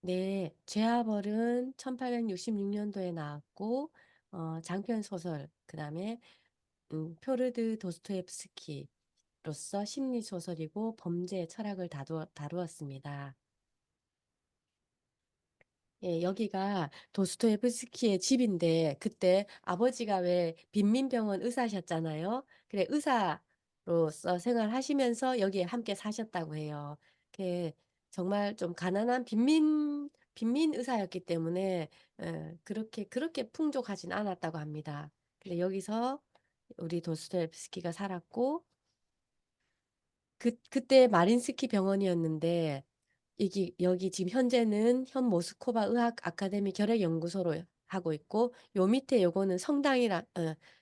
네, 죄와벌은 1866년도에 나왔고, 장편 소설, 그다음에 표르드 도스토옙스키로서 심리 소설이고 범죄 철학을 다루었습니다. 예, 여기가 도스토옙스키의 집인데 그때 아버지가 왜 빈민병원 의사셨잖아요. 그래 의사로서 생활하시면서 여기에 함께 사셨다고 해요. 그 정말 좀 가난한 빈민 의사였기 때문에 그렇게 풍족하진 않았다고 합니다. 근데 여기서 우리 도스토옙스키가 살았고 그때 마린스키 병원이었는데 여기 지금 현재는 현 모스크바 의학 아카데미 결핵 연구소로 하고 있고 요 밑에 요거는 성당이라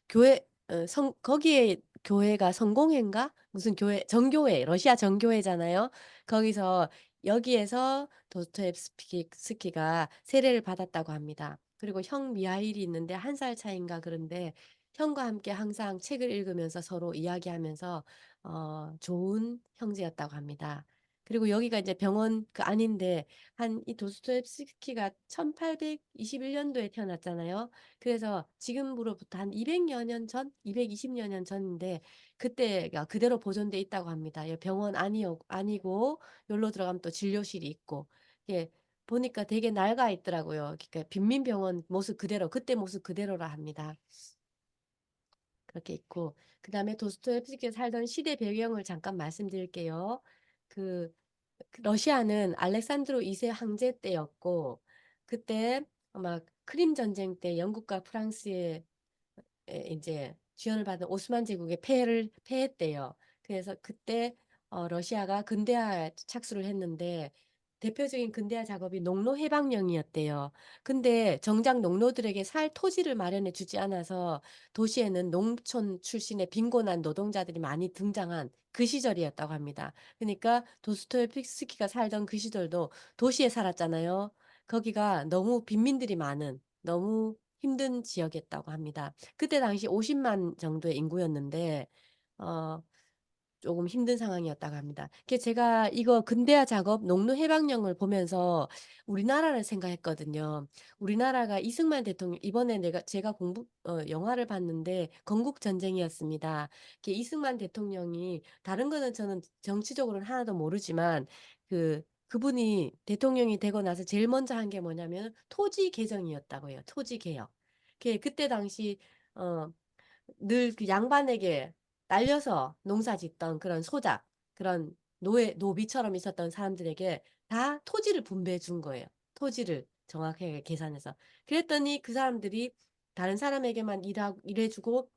교회 성 거기에 교회가 성공회인가 무슨 교회 정교회 러시아 정교회잖아요. 거기서 여기에서 도스토옙스키가 세례를 받았다고 합니다. 그리고 형 미하일이 있는데 한 살 차이인가 그런데 형과 함께 항상 책을 읽으면서 서로 이야기하면서 좋은 형제였다고 합니다. 그리고 여기가 이제 병원 그 안인데 한 이 도스토옙스키가 1821년도에 태어났잖아요. 그래서 지금으로부터 한 200여 년 전, 220여 년 전인데 그때가 그대로 보존돼 있다고 합니다. 이 병원 아니고 여기로 들어가면 또 진료실이 있고 예, 보니까 되게 낡아 있더라고요. 그러니까 빈민병원 모습 그대로 그때 모습 그대로라 합니다. 그렇게 있고 그다음에 도스토옙스키가 살던 시대 배경을 잠깐 말씀드릴게요. 그 러시아는 알렉산드로 2세 황제 때였고 그때 막 크림 전쟁 때 영국과 프랑스의 이제 지원을 받은 오스만 제국의 패했대요. 그래서 그때 러시아가 근대화 착수를 했는데 대표적인 근대화 작업이 농로 해방령이었대요. 근데 정작 농로들에게 살 토지를 마련해 주지 않아서 도시에는 농촌 출신의 빈곤한 노동자들이 많이 등장한 그 시절이었다고 합니다. 그러니까 도스토옙스키가 살던 그 시절도 도시에 살았잖아요. 거기가 너무 빈민들이 많은 너무 힘든 지역이었다고 합니다. 그때 당시 50만 정도의 인구였는데 어 조금 힘든 상황이었다고 합니다. 제가 이거 근대화 작업 농로 해방령을 보면서 우리나라를 생각했거든요. 우리나라가 이승만 대통령 이번에 제가 영화를 봤는데 건국 전쟁이었습니다. 이승만 대통령이 다른 거는 저는 정치적으로는 하나도 모르지만 그분이 대통령이 되고 나서 제일 먼저 한 게 뭐냐면 토지 개정이었다고요. 토지 개혁. 그때 당시 어 늘 그 양반에게 날려서 농사 짓던 그런 소작, 그런 노비처럼 있었던 사람들에게 다 토지를 분배해 준 거예요. 토지를 정확하게 계산해서. 그랬더니 그 사람들이 다른 사람에게만 일해주고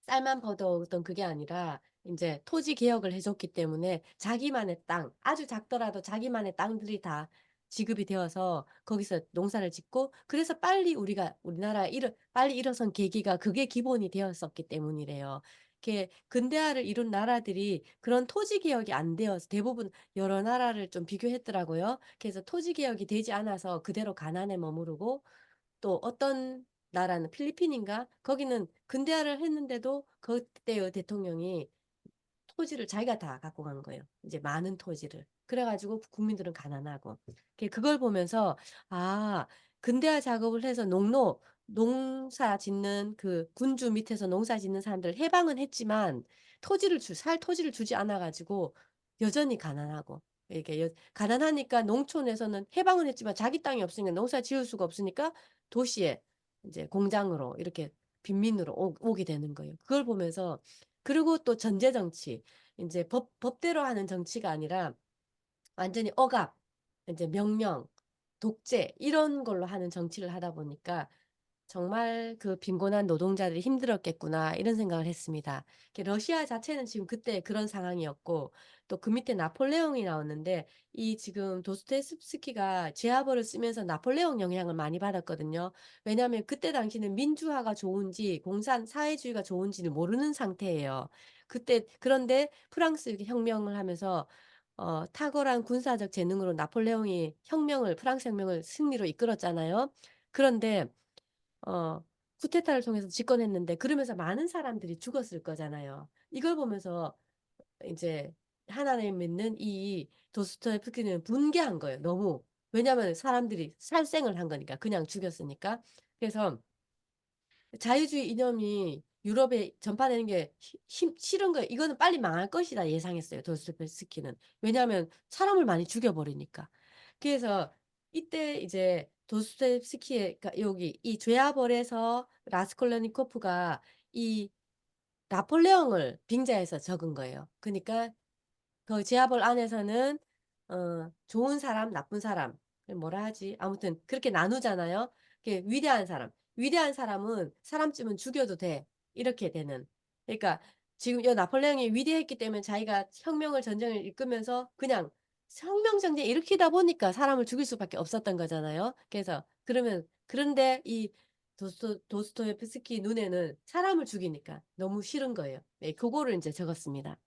쌀만 벌어오던 그게 아니라 이제 토지 개혁을 해줬기 때문에 자기만의 땅, 아주 작더라도 자기만의 땅들이 다 지급이 되어서 거기서 농사를 짓고 그래서 우리나라에 빨리 일어선 계기가 그게 기본이 되었었기 때문이래요. 근대화를 이룬 나라들이 그런 토지 개혁이 안 되어서 대부분 여러 나라를 좀 비교했더라고요. 그래서 토지 개혁이 되지 않아서 그대로 가난에 머무르고 또 어떤 나라는 필리핀인가? 거기는 근대화를 했는데도 그때의 대통령이 토지를 자기가 다 갖고 간 거예요. 이제 많은 토지를. 그래가지고 국민들은 가난하고. 그걸 보면서, 아, 근대화 작업을 해서 농사 짓는 그 군주 밑에서 농사 짓는 사람들 해방은 했지만 살 토지를 주지 않아가지고 여전히 가난하고. 가난하니까 농촌에서는 해방은 했지만 자기 땅이 없으니까 농사 지을 수가 없으니까 도시에 이제 공장으로 이렇게 빈민으로 오게 되는 거예요. 그걸 보면서 그리고 또 전제 정치. 이제 법대로 하는 정치가 아니라 완전히 억압, 이제 명령, 독재 이런 걸로 하는 정치를 하다 보니까 정말 그 빈곤한 노동자들이 힘들었겠구나 이런 생각을 했습니다. 러시아 자체는 지금 그때 그런 상황이었고 또 그 밑에 나폴레옹이 나왔는데 이 지금 도스토옙스키가 제아버를 쓰면서 나폴레옹 영향을 많이 받았거든요. 왜냐하면 그때 당시는 민주화가 좋은지 사회주의가 좋은지를 모르는 상태예요. 그런데 프랑스 혁명을 하면서 탁월한 군사적 재능으로 나폴레옹이 프랑스 혁명을 승리로 이끌었잖아요. 그런데 어, 쿠데타를 통해서 집권했는데 그러면서 많은 사람들이 죽었을 거잖아요. 이걸 보면서 이제 하나님 믿는 이 도스토옙스키는 분개한 거예요. 너무. 왜냐하면 사람들이 살생을 한 거니까 그냥 죽였으니까. 그래서 자유주의 이념이 유럽에 전파되는 게 싫은 거예요. '이거는 빨리 망할 것이다.' 예상했어요 도스토옙스키는. 왜냐하면 사람을 많이 죽여 버리니까. 그래서 이때 이제 도스토옙스키의 그러니까 여기 이 죄와벌에서 라스콜라니코프가 이 나폴레옹을 빙자해서 적은 거예요. 그니까 그 지하볼 안에서는 좋은 사람, 나쁜 사람 그 뭐라 하지? 아무튼 그렇게 나누잖아요. 그게 위대한 사람. 위대한 사람은 사람쯤은 죽여도 돼. 이렇게 되는. 그러니까 지금 요 나폴레옹이 위대했기 때문에 자기가 혁명을 전쟁을 이끌면서 그냥 혁명 전쟁 일으키다 보니까 사람을 죽일 수밖에 없었던 거잖아요. 그래서 그러면 그런데 이 도스토옙스키 눈에는 사람을 죽이니까 너무 싫은 거예요. 네 그거를 인제 적었습니다.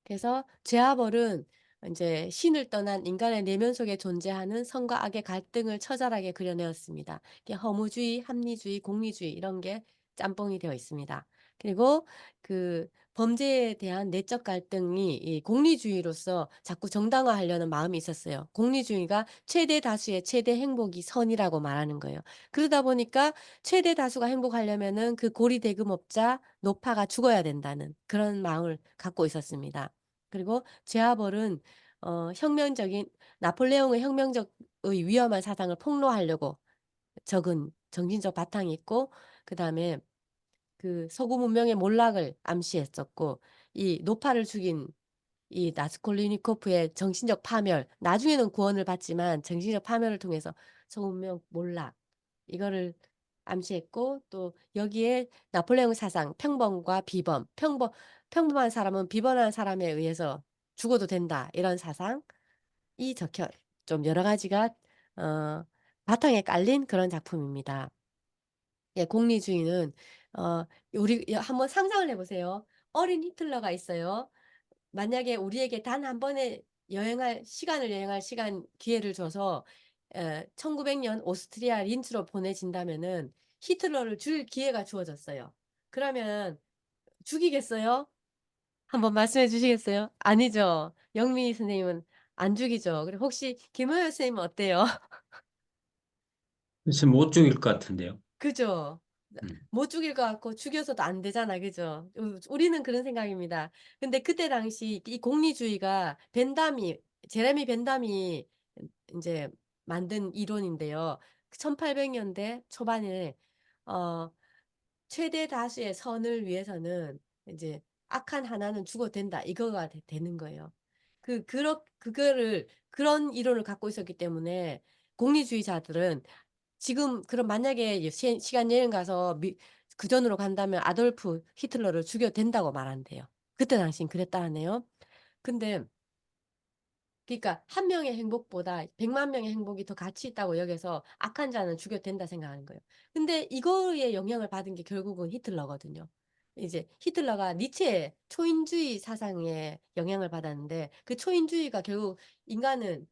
그래서 죄와벌은 인제 신을 떠난 인간의 내면 속에 존재하는 선과 악의 갈등을 처절하게 그려내었습니다. 이게 허무주의, 합리주의, 공리주의 이런 게 짬뽕이 되어 있습니다. 그리고 그 범죄에 대한 내적 갈등이 이 공리주의로서 자꾸 정당화하려는 마음이 있었어요. 공리주의가 최대 다수의 최대 행복이 선이라고 말하는 거예요. 그러다 보니까 최대 다수가 행복하려면은 그 고리 대금업자 노파가 죽어야 된다는 그런 마음을 갖고 있었습니다. 그리고 제아벌은 혁명적인 나폴레옹의 혁명적의 위험한 사상을 폭로하려고 적은 정신적 바탕이 있고 그다음에 그 서구 문명의 몰락을 암시했었고 이 노파를 죽인 이 라스콜리니코프의 정신적 파멸 나중에는 구원을 받지만 정신적 파멸을 통해서 서구 문명 몰락 이거를 암시했고 또 여기에 나폴레옹 사상 평범과 비범, 평범한 사람은 비범한 사람에 의해서 죽어도 된다 이런 사상이 적혀 좀 여러 가지가 어 바탕에 깔린 그런 작품입니다. 예 공리주의는 어 우리 한번 상상을 해 보세요. 어린 히틀러가 있어요. 만약에 우리에게 단 한 번의 여행할 시간 기회를 줘서 1900년 오스트리아 린츠로 보내진다면은 히틀러를 죽일 기회가 주어졌어요. 그러면 죽이겠어요? 한번 말씀해 주시겠어요? 아니죠. 영미 선생님은 안 죽이죠. 그리고 혹시 김호연 선생님은 어때요? 글쎄 못 죽일 것 같은데요. 그죠? 음. 못 죽일 것 같고 죽여서도 안 되잖아. 그죠? 우리는 그런 생각입니다. 근데 그때 당시 이 공리주의가 벤담이 제레미 벤담이 인제 만든 이론인데요. 1800 년대 초반에 어 최대 다수의 선을 위해서는 인제 '악한 하나는 죽어도 된다.' 이거가 되는 거예요. 그거를 그런 이론을 갖고 있었기 때문에 공리주의자들은 지금 그럼 만약에 시간 여행 가서 그전으로 간다면 아돌프 히틀러를 죽여도 된다고 말한대요. 그때 당시엔 그랬다 하네요. 근데 그러니까 한 명의 행복보다 100만 명의 행복이 더 가치 있다고 여겨서 '악한 자는 죽여도 된다.' 생각하는 거예요. 근데 이거에 영향을 받은 게 결국은 히틀러거든요. 이제 히틀러가 니체의 초인주의 사상에 영향을 받았는데 그 초인주의가 결국 '인간은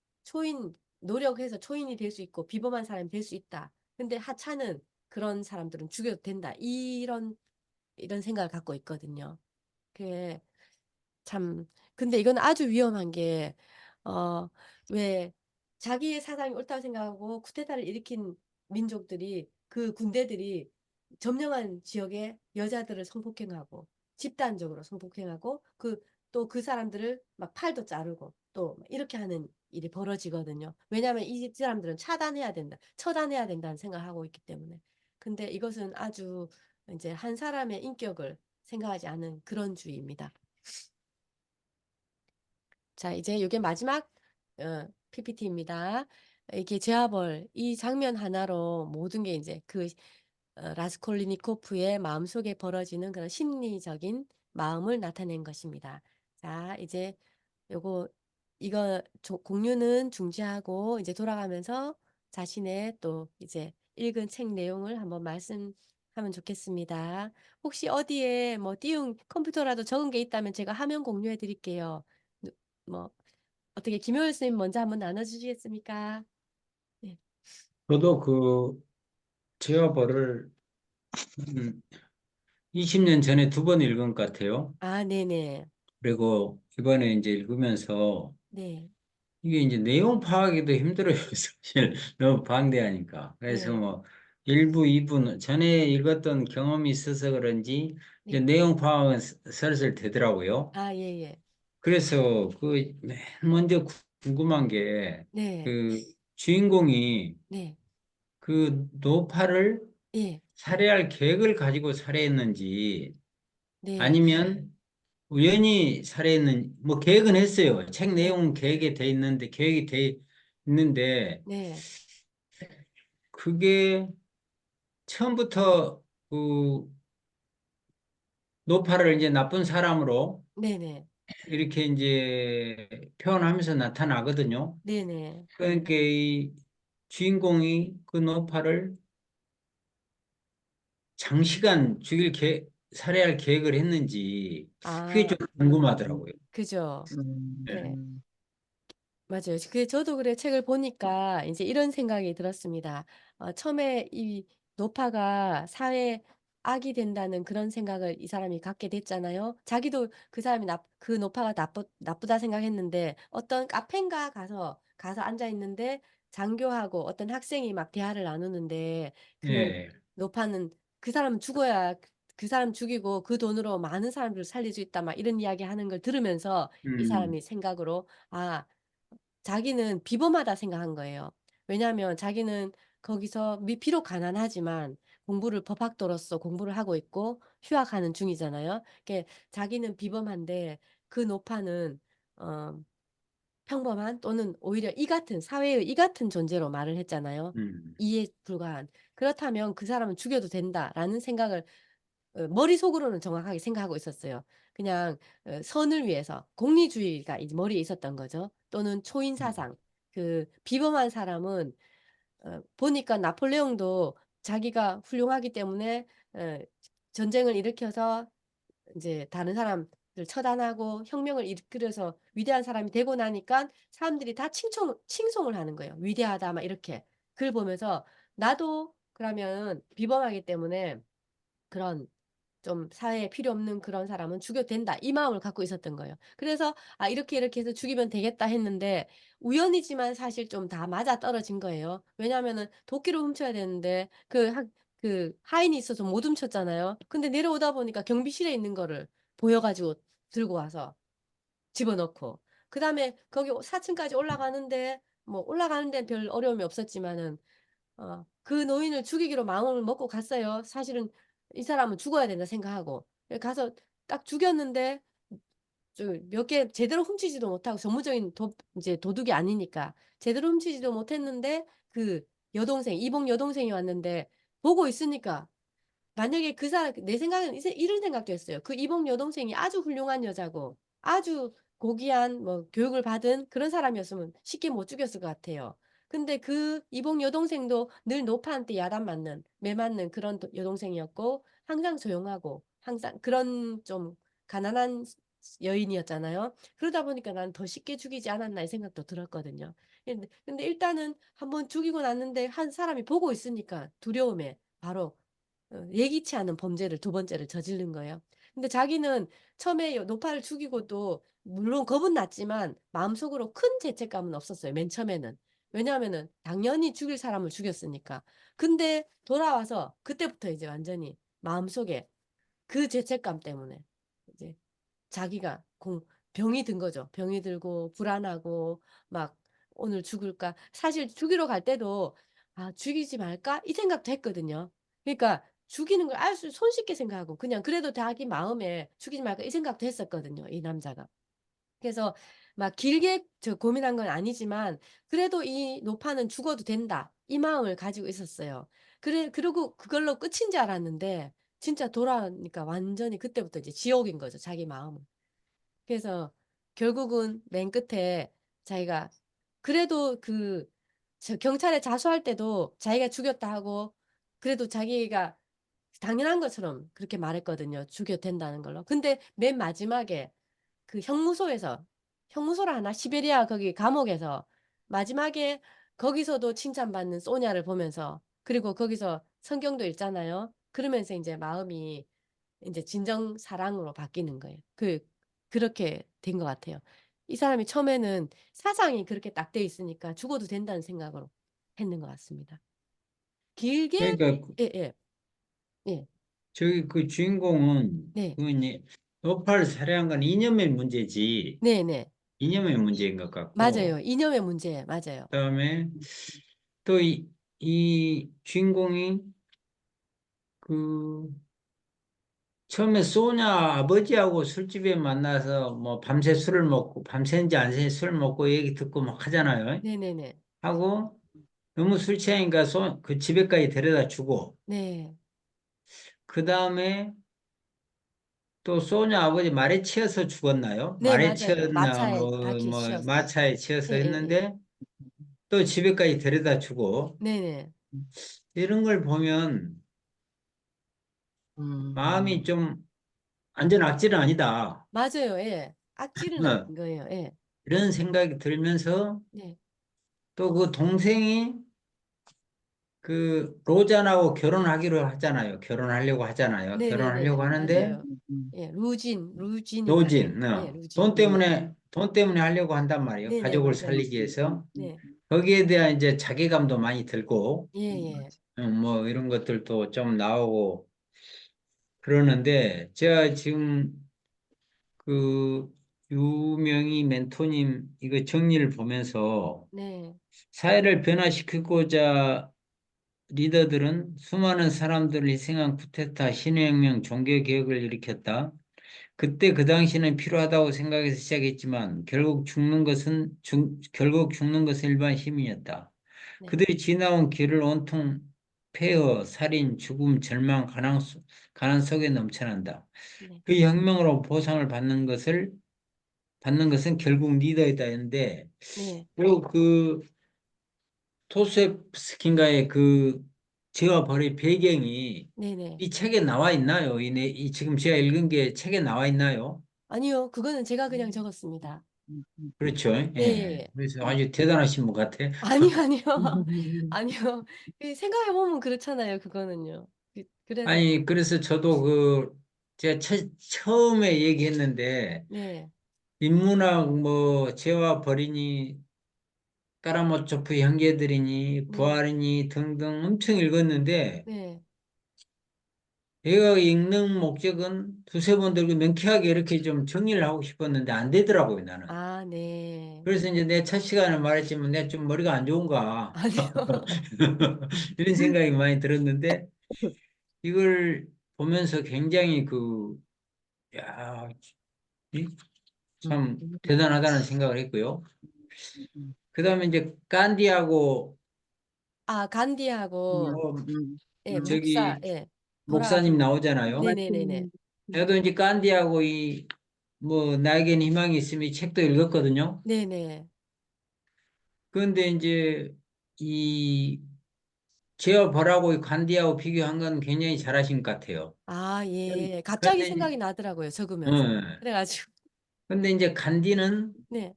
노력해서 초인이 될 수 있고 비범한 사람이 될 수 있다. 근데 하찮은 그런 사람들은 죽여도 된다.' 이런 생각을 갖고 있거든요. 그게 참 근데 이건 아주 위험한 게 어 왜 자기의 사상이 옳다고 생각하고 쿠데타를 일으킨 민족들이 그 군대들이 점령한 지역에 여자들을 성폭행하고 집단적으로 성폭행하고 또 그 사람들을 막 팔도 자르고 또 막 이렇게 하는 일이 벌어지거든요. 왜냐하면 이 사람들은 처단해야 된다는 생각을 하고 있기 때문에. 근데 이것은 아주 인제 한 사람의 인격을 생각하지 않은 그런 주의입니다. 자 이제 요게 마지막 PPT입니다. 이게 제아벌 이 장면 하나로 모든 게 인제 라스콜리니코프의 마음속에 벌어지는 그런 심리적인 마음을 나타낸 것입니다. 자 이제 요거 이거 공유는 중지하고 이제 돌아가면서 자신의 또 이제 읽은 책 내용을 한번 말씀하면 좋겠습니다. 혹시 어디에 뭐 띄운 컴퓨터라도 적은 게 있다면 제가 화면 공유해 드릴게요. 누 뭐 어떻게 김효율 선생님 먼저 한번 나눠 주시겠습니까? 네. 저도 그 제어벌을 20년 전에 두 번 읽은 것 같아요. 아 네네. 그리고 이번에 이제 읽으면서 네. 이게 이제 내용 파악하기도 힘들어요. 사실 너무 방대하니까. 그래서 네. 뭐 1부, 2부는 전에 읽었던 경험이 있어서 그런지 이제 네. 내용 파악은 슬슬 되더라고요. 아 예예. 그래서 그 맨 먼저 궁금한 게 네. 그 주인공이 네. 그 노파를 예. 살해할 계획을 가지고 살해했는지 네. 아니면 우연히 살해했는 뭐 계획은 했어요. 책 네. 내용은 계획에 돼 있는데 계획이 돼 있는데 네. 그게 처음부터 그 노파를 이제 나쁜 사람으로 네네. 이렇게 이제 표현하면서 나타나거든요. 네네. 그러니까 이 주인공이 그 노파를 장시간 살해할 계획을 했는지 그게 아 좀 궁금하더라고요. 그죠. 네. 음. 맞아요. 저도 그래 책을 보니까 이제 이런 생각이 들었습니다. 처음에 이 노파가 사회에 악이 된다는 그런 생각을 이 사람이 갖게 됐잖아요. 자기도 그 사람이 그 노파가 나쁘다 생각했는데 어떤 카페인가 가서 앉아 있는데 장교하고 어떤 학생이 막 대화를 나누는데 그 예. 노파는 그 사람은 죽어야 그 사람 죽이고 그 돈으로 많은 사람들을 살릴 수 있다 막 이런 이야기하는 걸 들으면서 이 음. 사람이 생각으로 자기는 비범하다 생각한 거예요. 왜냐하면 자기는 거기서 비록 가난하지만 공부를 법학도로서 공부를 하고 있고 휴학하는 중이잖아요. 자기는 비범한데 그 노파는 어 평범한 또는 오히려 이 같은 사회의 이 같은 존재로 말을 했잖아요. 음. 이에 불과한. 그렇다면 '그 사람은 죽여도 된다.'라는 생각을 머릿속으로는 정확하게 생각하고 있었어요. 그냥 선을 위해서 공리주의가 이제 머리에 있었던 거죠. 또는 초인 음. 사상. 그 비범한 사람은 보니까 나폴레옹도 자기가 훌륭하기 때문에 어 전쟁을 일으켜서 인제 다른 사람들 처단하고 혁명을 이끌어서 위대한 사람이 되고 나니깐 사람들이 다 칭송을 하는 거예요. "위대하다." 막 이렇게. 그걸 보면서 '나도 그러면 비범하기 때문에 그런 좀 사회에 필요 없는 그런 사람은 죽여도 된다.' 이 마음을 갖고 있었던 거예요. 그래서 '아 이렇게 해서 죽이면 되겠다.' 했는데 우연이지만 사실 좀 다 맞아떨어진 거예요. 왜냐하면은 도끼를 훔쳐야 되는데 그 하인이 있어서 못 훔쳤잖아요. 근데 내려오다 보니까 경비실에 있는 거를 보여 가지고 들고 와서 집어넣고 그다음에 거기 4 층까지 올라가는데 뭐 올라가는 데는 별 어려움이 없었지만은 그 노인을 죽이기로 마음을 먹고 갔어요. 사실은 '이 사람은 죽어야 된다.' 생각하고. 가서 딱 죽였는데 몇 개 제대로 훔치지도 못하고 전문적인 이제 도둑이 아니니까 제대로 훔치지도 못했는데 그 이복 여동생이 왔는데 보고 있으니까 만약에 그 사람 내 생각에는 이런 생각도 했어요. 그 이복 여동생이 아주 훌륭한 여자고 아주 고귀한 뭐 교육을 받은 그런 사람이었으면 쉽게 못 죽였을 것 같아요. 근데 그 이복 여동생도 늘 노파한테 야단 맞는 매 맞는 그런 여동생이었고 항상 조용하고 항상 그런 좀 가난한 여인이었잖아요. 그러다 보니까 '난 더 쉽게 죽이지 않았나.' 이 생각도 들었거든요. 근데 일단은 한번 죽이고 났는데 한 사람이 보고 있으니까 두려움에 바로 예기치 않은 범죄를 두 번째를 저지른 거예요. 근데 자기는 처음에 노파를 죽이고도 물론 겁은 났지만 마음속으로 큰 죄책감은 없었어요, 맨 처음에는. 왜냐하면은 당연히 죽일 사람을 죽였으니까. 근데 돌아와서 그때부터 이제 완전히 마음속에 그 죄책감 때문에 이제 자기가 병이 든 거죠. 병이 들고 불안하고 막 '오늘 죽을까?' 사실 죽이러 갈 때도 '아 죽이지 말까?' 이 생각도 했거든요. 그러니까 죽이는 걸 손쉽게 생각하고 그냥 그래도 자기 마음에 '죽이지 말까?' 이 생각도 했었거든요, 이 남자가. 그래서 막 길게 고민한 건 아니지만 그래도 '이 노파는 죽어도 된다.' 이 마음을 가지고 있었어요. 그러고 그걸로 끝인 줄 알았는데 진짜 돌아오니까 완전히 그때부터 이제 지옥인 거죠, 자기 마음은. 그래서 결국은 맨 끝에 자기가 그래도 경찰에 자수할 때도 자기가 죽였다 하고 그래도 자기가 당연한 것처럼 그렇게 말했거든요, 죽여도 된다는 걸로. 근데 맨 마지막에 그 형무소라 하나? 시베리아 거기 감옥에서 마지막에 거기서도 칭찬받는 소냐를 보면서 그리고 거기서 성경도 읽잖아요. 그러면서 인제 마음이 인제 진정 사랑으로 바뀌는 거예요. 그렇게 된 것 같아요. 이 사람이 처음에는 사상이 그렇게 딱 돼 있으니까 죽어도 된다는 생각으로 했는 것 같습니다. 길게 그러니까 예예. 예. 저기 그 주인공은 네. 그 이제 노파를 살해한 건 이념의 문제지 네네. 이념의 문제인 것 같고 맞아요. 이념의 문제 맞아요. 그다음에 또 이 주인공이 그 처음에 소냐 아버지하고 술집에 만나서 뭐 밤새 술을 먹고 밤새인지 안 새인지 술 먹고 얘기 듣고 막 하잖아요. 네네네. 하고 너무 술 취하니까 그 집에까지 데려다 주고 네. 그 다음에 또 소냐 아버지 말에 치여서 죽었나요? 네 말에 맞아요. 치였나 마차에 뭐 박히셔서. 마차에 치여서 예예예. 했는데 또 집에까지 데려다 주고 네네. 이런 걸 보면 마음이 음. 좀 완전 악질은 아니다. 맞아요. 예. 악질은 아닌 거예요. 예. 이런 생각이 들면서 네. 또 그 동생이 그 로잔하고 결혼하기로 하잖아요. 결혼하려고 하잖아요. 결혼하려고 네네네네. 하는데 맞아요. 예. 루진인가요? 로진, 예 돈 루진. 때문에 돈 때문에 하려고 한단 말이에요. 네네. 가족을 맞아요. 살리기 위해서 네. 거기에 대한 이제 자괴감도 많이 들고 예예. 뭐 이런 것들도 좀 나오고 그러는데 제가 지금 그 유명희 멘토님 이거 정리를 보면서 네. 사회를 변화시키고자 리더들은 수많은 사람들을 희생한 쿠데타, 신혁명, 종교개혁을 일으켰다. 그때 그 당시는 필요하다고 생각해서 시작했지만 결국 죽는 것은 일반 시민이었다. 네. 그들이 지나온 길을 온통 폐허, 살인, 죽음, 절망, 가난 속에 넘쳐난다. 네. 그 혁명으로 보상을 받는 것은 결국 리더이다 했는데 네. 그리고 그 토스옙스키인가의 그 죄와 벌의 배경이 네네. 이 책에 나와 있나요? 지금 제가 읽은 게 책에 나와 있나요? 아니요. 그거는 제가 그냥 적었습니다. 그렇죠. 예. 예예. 그래서 아주 대단하신 분 같아. 아니요, 아니요. 아니요. 그 생각해 보면 그렇잖아요 그거는요. 그래서 아니, 그래서 저도 제가 처음에 얘기했는데, 네. 인문학 뭐, 죄와 벌이니, 까라모초프 형제들이니, 네. 부활이니 등등 엄청 읽었는데, 네. 내가 읽는 목적은 두세 번 들고 명쾌하게 이렇게 좀 정리를 하고 싶었는데 안 되더라고요, 나는. 아 네. 그래서 이제 내 첫 시간에 말했지만 내가 좀 머리가 안 좋은가. 아니요. 이런 생각이 많이 들었는데, 이걸 보면서 굉장히 야, 참 대단하다는 생각을 했고요. 그 다음에 이제 간디하고, 아 간디하고 뭐, 예 목사 저기, 예 목사님 돌아가신 나오잖아요. 네네네네. 저도 이제 간디하고 뭐, 나에겐 희망이 있으면 이 책도 읽었거든요. 네네. 그런데 이제, 이, 제어 벌하고 이 간디하고 비교한 건 굉장히 잘하신 것 같아요. 아 예. 갑자기 그런데, 생각이 나더라고요 적으면서. 어, 그래 가지고 근데 이제 간디는, 네.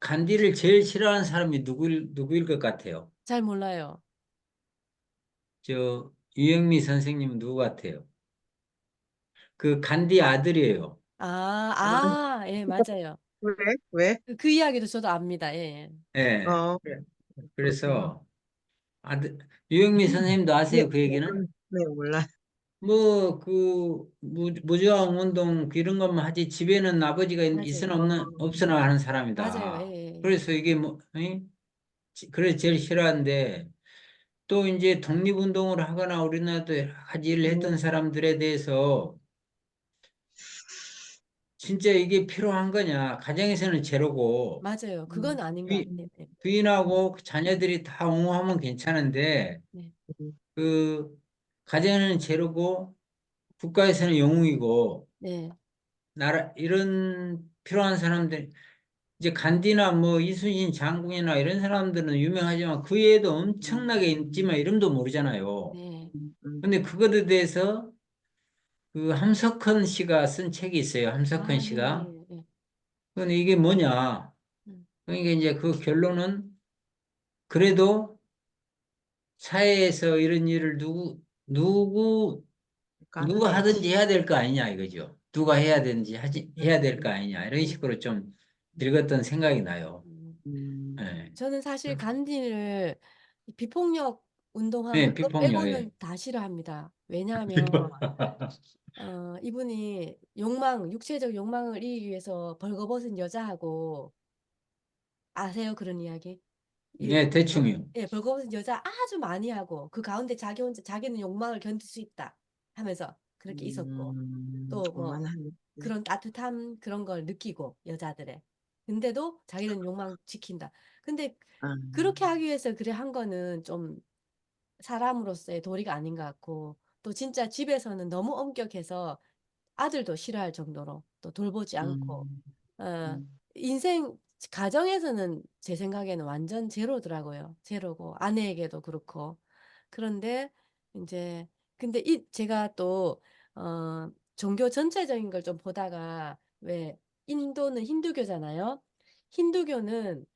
간디를 제일 싫어하는 사람이 누구일 것 같아요? 잘 몰라요. 유영미 선생님은 누구 같아요? 그 간디 아들이에요. 예 맞아요. 왜? 왜? 그 이야기도 저도 압니다. 예예. 예. 어, 그렇구나. 그래서 아들, 유영미 선생님도 네, 아세요? 그 얘기는? 네, 몰라. 뭐, 무저항 운동 이런 것만 하지 집에는 아버지가 있으나 맞아요. 없으나 하는 맞아요. 사람이다. 예예예. 그래서 이게 뭐, 이? 그래서 제일 싫어하는데 또 이제 독립운동을 하거나 우리나라도 여러 가지 일을 했던 사람들에 대해서 진짜 이게 필요한 거냐. 가정에서는 제로고 맞아요. 그건 아닌 것 부- 같아요. 네. 부인하고 자녀들이 다 옹호하면 괜찮은데 네. 그 가정에는 제로고 국가에서는 영웅이고 네. 나라 이런 필요한 사람들 이제 간디나 뭐 이순신 장군이나 이런 사람들은 유명하지만 그 외에도 엄청나게 있지만 이름도 모르잖아요. 네. 근데 그것에 대해서 그 함석헌 씨가 쓴 책이 있어요. 함석헌 아 씨가. 네네. 근데 이게 뭐냐? 음. 그러니까 이제 그 결론은 그래도 사회에서 이런 일을 누구 하는 게 하든지 해야 될 거 아니냐 이거죠. 누가 해야 되는지 해야 될 거 아니냐 이런 식으로 좀 읽었던 생각이 나요. 음. 음, 예. 저는 사실 간디를 비폭력 운동한 네, 거 비폭력에. 빼고는 다 싫어합니다. 왜냐하면 이분이 육체적 욕망을 이기기 위해서 벌거벗은 여자하고 아세요? 그런 이야기? 네, 대충요. 예, 벌거벗은 여자 아주 많이 하고 그 가운데 자기 혼자 자기는 욕망을 견딜 수 있다 하면서 그렇게 있었고 또 뭐 오만하네. 그런 따뜻함 그런 걸 느끼고 여자들의 근데도 자기는 욕망 지킨다. 근데 아, 그렇게 하기 위해서 그래 한 거는 좀 사람으로서의 도리가 아닌 것 같고 또 진짜 집에서는 너무 엄격해서 아들도 싫어할 정도로 또 돌보지 않고 음, 어, 음, 인생 가정에서는 제 생각에는 완전 제로더라고요. 제로고 아내에게도 그렇고 그런데 이제 근데 이 제가 또 종교 전체적인 걸 좀 보다가 왜 인도는 힌두교잖아요. 힌두교는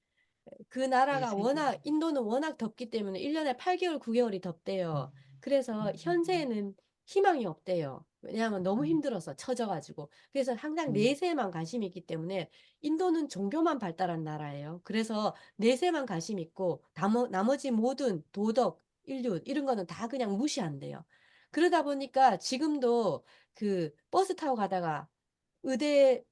그 네, 나라가 세계. 인도는 워낙 덥기 때문에 1년에 8개월, 9개월이 덥대요. 그래서 음, 현세에는 희망이 없대요. 왜냐하면 너무 음, 힘들어서 처져가지고. 그래서 항상 음, 내세에만 관심이 있기 때문에 인도는 종교만 발달한 나라예요. 그래서 내세만 관심 있고 나머지 모든 도덕, 인류 이런 거는 다 그냥 무시한대요. 그러다 보니까 지금도 그 버스 타고 가다가 의대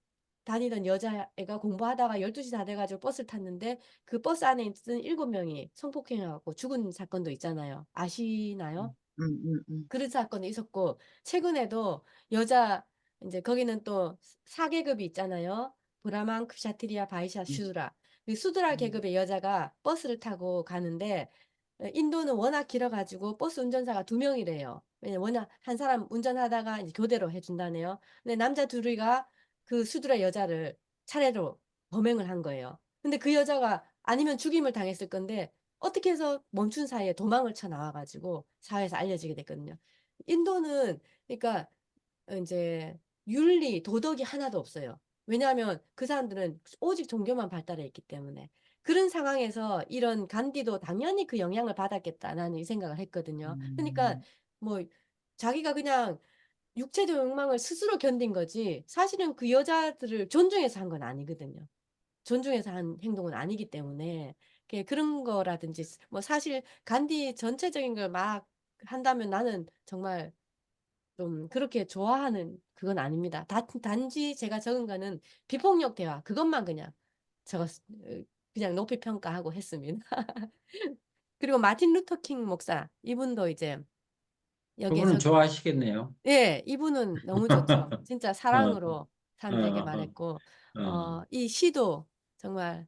다니던 여자애가 공부하다가 12시 다 돼가지고 버스를 탔는데 그 버스 안에 있던 7명이 성폭행해갖고 죽은 사건도 있잖아요. 아시나요? 그런 사건이 있었고 최근에도 여자 이제 거기는 또 4계급이 있잖아요. 브라만, 크샤트리아, 바이샤, 슈드라. 그 수드라 음, 계급의 여자가 버스를 타고 가는데 인도는 워낙 길어가지고 버스 운전사가 2명이래요. 왜냐면 워낙 한 사람 운전하다가 이제 교대로 해준다네요. 근데 남자 둘이가 그 수드라 여자를 차례로 범행을 한 거예요. 근데 그 여자가 아니면 죽임을 당했을 건데 어떻게 해서 멈춘 사이에 도망을 쳐 나와가지고 사회에서 알려지게 됐거든요. 인도는 그러니까 이제 윤리, 도덕이 하나도 없어요. 왜냐하면 그 사람들은 오직 종교만 발달해 있기 때문에 그런 상황에서 이런 간디도 당연히 그 영향을 받았겠다 나는 이 생각을 했거든요. 그러니까 음, 뭐 자기가 그냥 육체적 욕망을 스스로 견딘 거지 사실은 그 여자들을 존중해서 한 건 아니거든요. 존중해서 한 행동은 아니기 때문에 그런 거라든지 뭐 사실 간디 전체적인 걸 막 한다면 나는 정말 좀 그렇게 좋아하는 그건 아닙니다. 단지 제가 적은 거는 비폭력 대화 그것만 그냥 적었 그냥 높이 평가하고 했습니다. 그리고 마틴 루터 킹 목사 이분도 이제 여기에 그분은 좋아하시겠네요. 예, 이분은 너무 좋죠. 진짜 어, 사랑으로 어, 사람들에게 어, 말했고, 어. 이 시도 정말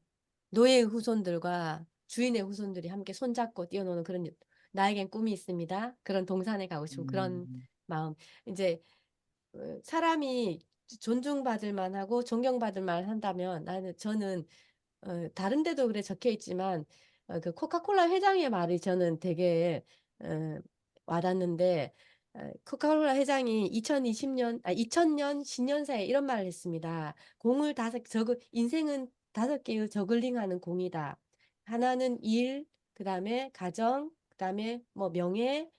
노예의 후손들과 주인의 후손들이 함께 손잡고 뛰어노는 그런 나에겐 꿈이 있습니다. 그런 동산에 가고 싶은 그런 음, 마음. 이제 사람이 존중받을 만하고 존경받을 만한다면 저는 다른 데도 그래 적혀 있지만 그 코카콜라 회장의 말이 저는 되게 어, 와닿는데 코카콜라 회장이 2000년 신년사에 이런 말을 했습니다. 인생은 5개의 저글링하는 공이다. 하나는 일, 그다음에 가정, 그다음에 뭐 명예,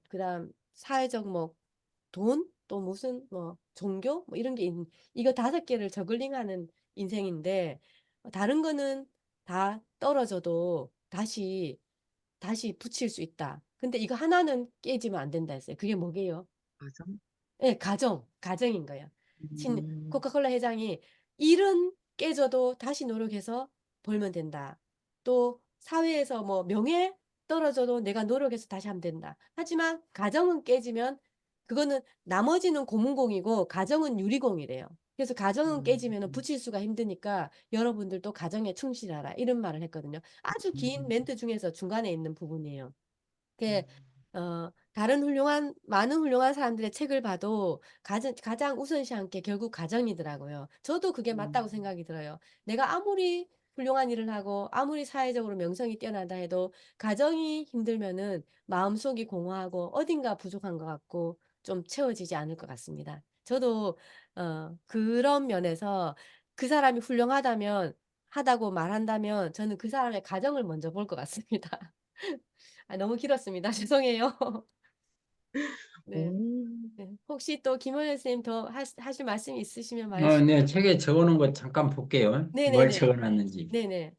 그다음 사회적 뭐 돈, 또 무슨 뭐 종교 뭐 이런 게 이거 5개를 저글링하는 인생인데 다른 거는 다 떨어져도 다시 붙일 수 있다. 근데 이거 하나는 깨지면 안 된다 했어요. 그게 뭐게요? 맞아. 네, 가정인 거예요. 음, 코카콜라 회장이 일은 깨져도 다시 노력해서 벌면 된다. 또 사회에서 뭐 명예 떨어져도 내가 노력해서 다시 하면 된다. 하지만 가정은 깨지면 그거는 나머지는 고문공이고 가정은 유리공이래요. 그래서 가정은 깨지면 음, 붙일 수가 힘드니까 여러분들도 가정에 충실하라. 이런 말을 했거든요. 아주 긴 음, 멘트 중에서 중간에 있는 부분이에요. 그, 음, 다른 많은 훌륭한 사람들의 책을 봐도 가장 우선시한 게 결국 가정이더라고요. 저도 그게 맞다고 음, 생각이 들어요. 내가 아무리 훌륭한 일을 하고 아무리 사회적으로 명성이 뛰어나다 해도 가정이 힘들면은 마음속이 공허하고 어딘가 부족한 것 같고 좀 채워지지 않을 것 같습니다. 저도, 그런 면에서 그 사람이 하다고 말한다면 저는 그 사람의 가정을 먼저 볼 것 같습니다. 너무 길었습니다. 죄송해요. 네. 네. 혹시 또 김원효 선생님 더 하실 말씀 있으시면 네, 말씀해 책에 적어놓은 거 잠깐 볼게요. 뭘 네네네. 적어놨는지. 네네.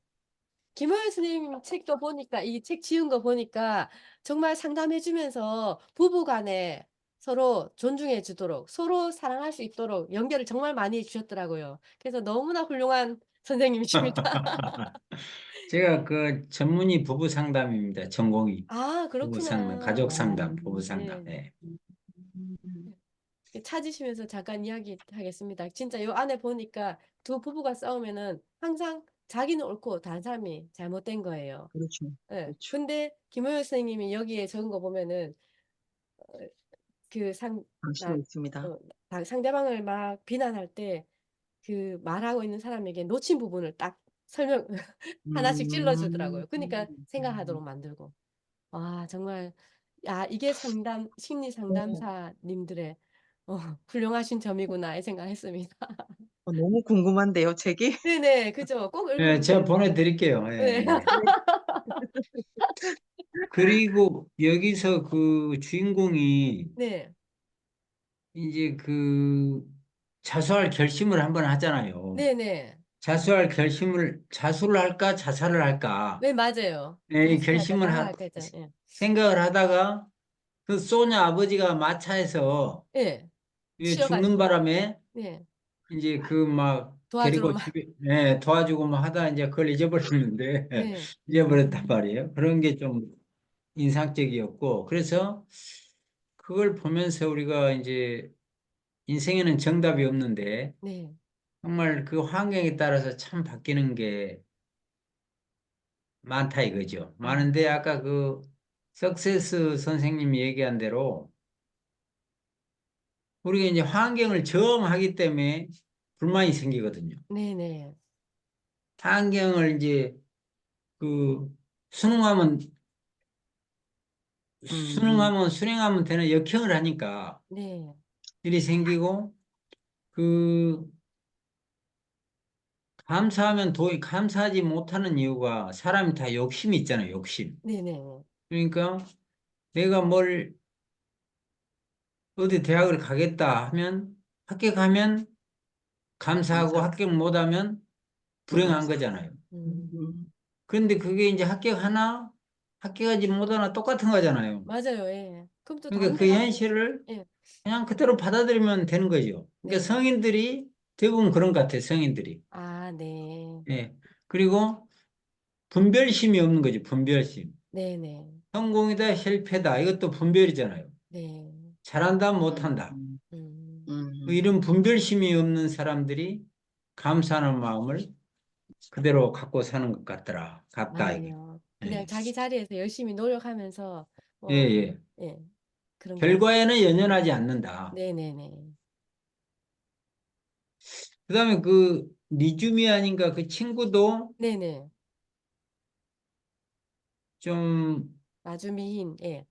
김호연 선생님 책도 보니까 이 책 지은 거 보니까 정말 상담해 주면서 부부 간에 서로 존중해 주도록 서로 사랑할 수 있도록 연결을 정말 많이 해 주셨더라고요. 그래서 너무나 훌륭한 선생님이십니다. 제가 그 전문이 부부 상담입니다. 전공이. 아 부부 상담, 가족 그렇구나. 상담, 부부 상담. 네. 예. 찾으시면서 잠깐 이야기하겠습니다. 진짜 요 안에 보니까 두 부부가 싸우면은 항상 자기는 옳고 다른 사람이 잘못된 거예요. 그렇죠. 예. 그렇죠. 근데 김호연 선생님이 여기에 적은 거 보면은 그 알 수가 나 있습니다. 상대방을 막 비난할 때 그 말하고 있는 사람에게 놓친 부분을 딱 설명 하나씩 찔러 음, 주더라고요. 그니까 생각하도록 만들고. 와 정말 이게 심리 어, 상담사님들의 훌륭하신 점이구나 이 생각했습니다. 너무 궁금한데요, 책이? 네네. 그죠. 꼭 예, 읽으면 제가 보내드릴게요. 예, 네. 예. 그리고 여기서 그 주인공이 네. 이제 그 자수할 결심을 한번 하잖아요. 네네. 자수를 할까, 자살을 할까. 네 맞아요. 예, 이 자수할까 자살할까 했잖아요. 예. 생각을 하다가 그 소녀 아버지가 마차에서 예. 치여 죽는 가지고 바람에 네. 이제 그 막 도와주러 데리고 막 집에 도와주고 막 하다 이제 그걸 잊어버렸는데 네. 잊어버렸단 말이에요. 그런 게 좀 인상적이었고 그래서 그걸 보면서 우리가 이제 인생에는 정답이 없는데 네. 정말 그 환경에 따라서 참 바뀌는 게 많다 이거죠. 많은데 음. 아까 그 석세스 선생님이 얘기한 대로 우리가 이제 환경을 저항하기 때문에 불만이 생기거든요. 네네. 환경을 이제 그 순응하면 음, 순행하면 되는 역행을 하니까 네. 일이 생기고 그 감사하면 도저히 감사하지 못하는 이유가 사람이 다 욕심이 있잖아요. 욕심. 네네. 그러니까 내가 뭘 어디 대학을 가겠다 하면 합격하면 감사하고 감사. 합격 못하면 불행한 불감사. 거잖아요. 음. 그런데 그게 이제 합격하나 합격하지 못하나 똑같은 거잖아요. 맞아요. 예. 그럼 또 다른 그러니까 데 그 가면 되지. 현실을 예. 그냥 그대로 받아들이면 되는 거죠. 그러니까 네. 성인들이 대부분 그런 것 같아요. 성인들이. 네. 예. 그리고 분별심이 없는 거지. 분별심. 네네. 성공이다, 실패다. 이것도 분별이잖아요. 네. 잘한다, 못한다. 음, 음. 뭐 음, 이런 분별심이 없는 사람들이 감사하는 마음을 그대로 갖고 사는 것 같다, 이게. 맞아요. 그냥 예. 자기 자리에서 열심히 노력하면서 예, 뭐 예. 예. 그런 것 같아요. 결과에는 연연하지 않는다. 네네네. 그 다음에 그 니주미안인가 그 친구도 네네. 좀 마주미인. 예.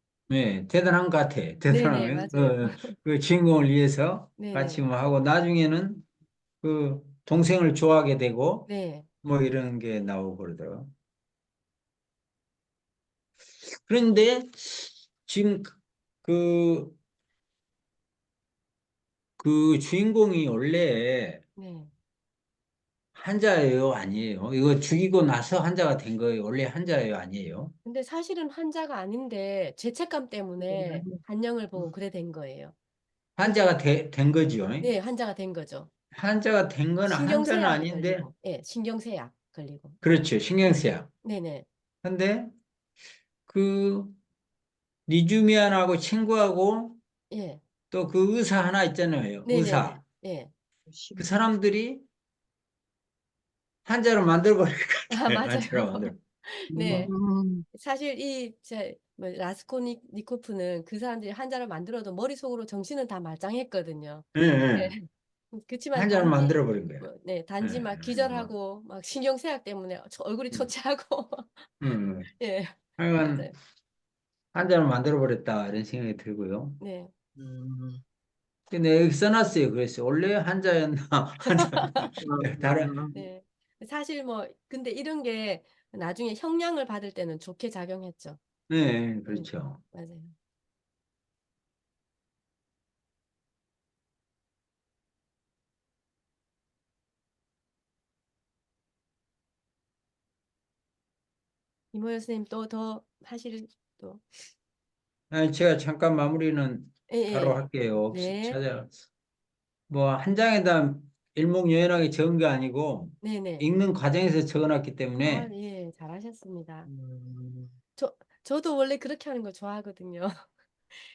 대단한 것 같아. 네네. 대단하면 맞아요. 그 주인공을 위해서 같이 네네. 뭐 하고 나중에는 그 동생을 좋아하게 되고 네. 뭐 이런 게 나오고 그러더라고. 그런데 지금 그, 그 주인공이 원래 네. 한자예요? 아니에요? 이거 죽이고 나서 한자가 된 거예요? 원래 한자예요? 아니에요? 근데 사실은 환자가 아닌데 죄책감 때문에 한영을 보고 그래 된 거예요. 그래서 한자가 된 거죠? 네, 환자가 된 거죠. 한자가 된 건 한자는 신경쇠약이 아닌데, 걸리고. 예, 신경쇠약 걸리고. 그렇죠. 네. 신경쓰여. 네네. 근데 그 니주미안하고 친구하고 예. 또 그 의사 하나 있잖아요. 네네네. 의사. 예. 그 사람들이 한자로 만들어버릴 것 같아요. 한자로 맞아요. 만들어. 네. 음, 사실 뭐 라스코니코프는 그 사람들이 한자를 만들어도 머릿속으로 정신은 다 말짱했거든요. 예, 예. 예. 그치만 한자로 단지 만들어버린 거야. 뭐 네, 예, 단지 막 뭐. 기절하고 막 신경쇠약 때문에 얼굴이 음, 초췌하고 음. 예. 하여간 맞아요. 한자로 만들어버렸다 이런 생각이 들고요. 네. 음, 근데 여기 써놨어요. 그래서 원래 한자였나 한자 다른 네. 사실 뭐 근데 이런 게 나중에 형량을 받을 때는 좋게 작용했죠. 네 네. 그렇죠. 맞아요. 이모여 선생님 또 더 하실 또 아니, 제가 잠깐 마무리는 바로 예예. 할게요. 네. 뭐, 한 장에다 일목요연하게 적은 게 아니고, 네네. 읽는 과정에서 적어놨기 아 때문에, 예. 잘하셨습니다. 음. 저 저도 원래 그렇게 하는 거 좋아하거든요.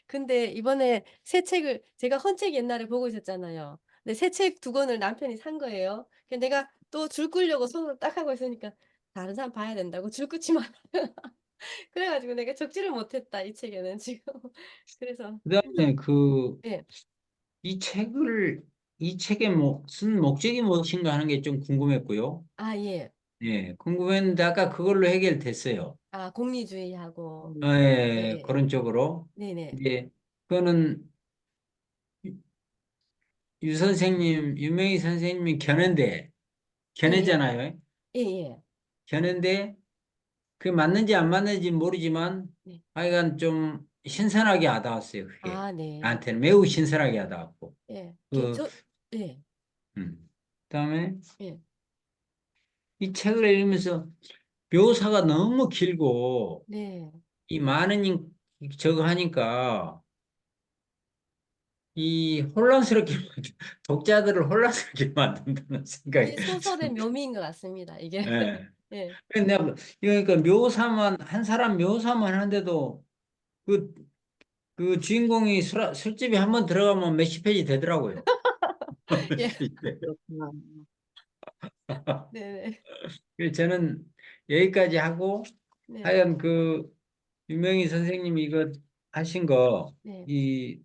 근데 이번에 새 책을 제가 헌책 옛날에 보고 있었잖아요. 근데 새 책 두 권을 남편이 산 거예요. 근데 내가 또 줄 끄려고 손으로 딱 하고 있으니까 다른 사람 봐야 된다고 줄 끄지 마. 그래 가지고 내가 적지를 못했다 이 책에는 지금. 그래서 그 다음에 예. 이 책의 쓴 목적이 무엇인가 하는 게 좀 궁금했고요. 아 예. 예, 궁금했는데 아까 그걸로 해결됐어요. 아 공리주의하고 아, 예, 예예예. 그런 쪽으로. 네네. 이제, 그거는 유 선생님, 유명희 선생님이 예예. 견해잖아요. 예예. 견해인데, 그게 맞는지 안 맞는지 모르지만, 네. 하여간 좀 신선하게 와닿았어요, 그게. 아 네. 나한테는 매우 신선하게 와닿았고. 예. 그, 예. 그다음에 예. 이 책을 읽으면서 묘사가 너무 길고, 네. 이 많은 저거 하니까, 이 혼란스럽게, 독자들을 혼란스럽게 만든다는 생각이 이게 소설의 좀, 묘미인 것 같습니다 이게. 예. 예. 내가, 그러니까 한 사람 묘사만 하는데도 그, 그 주인공이 술집에 한번 들어가면 몇십 페이지 되더라고요. 예. 그렇구나. 네네. 그래서 저는 여기까지 하고, 네. 하여간 유명희 선생님이 이거 하신 거, 네. 이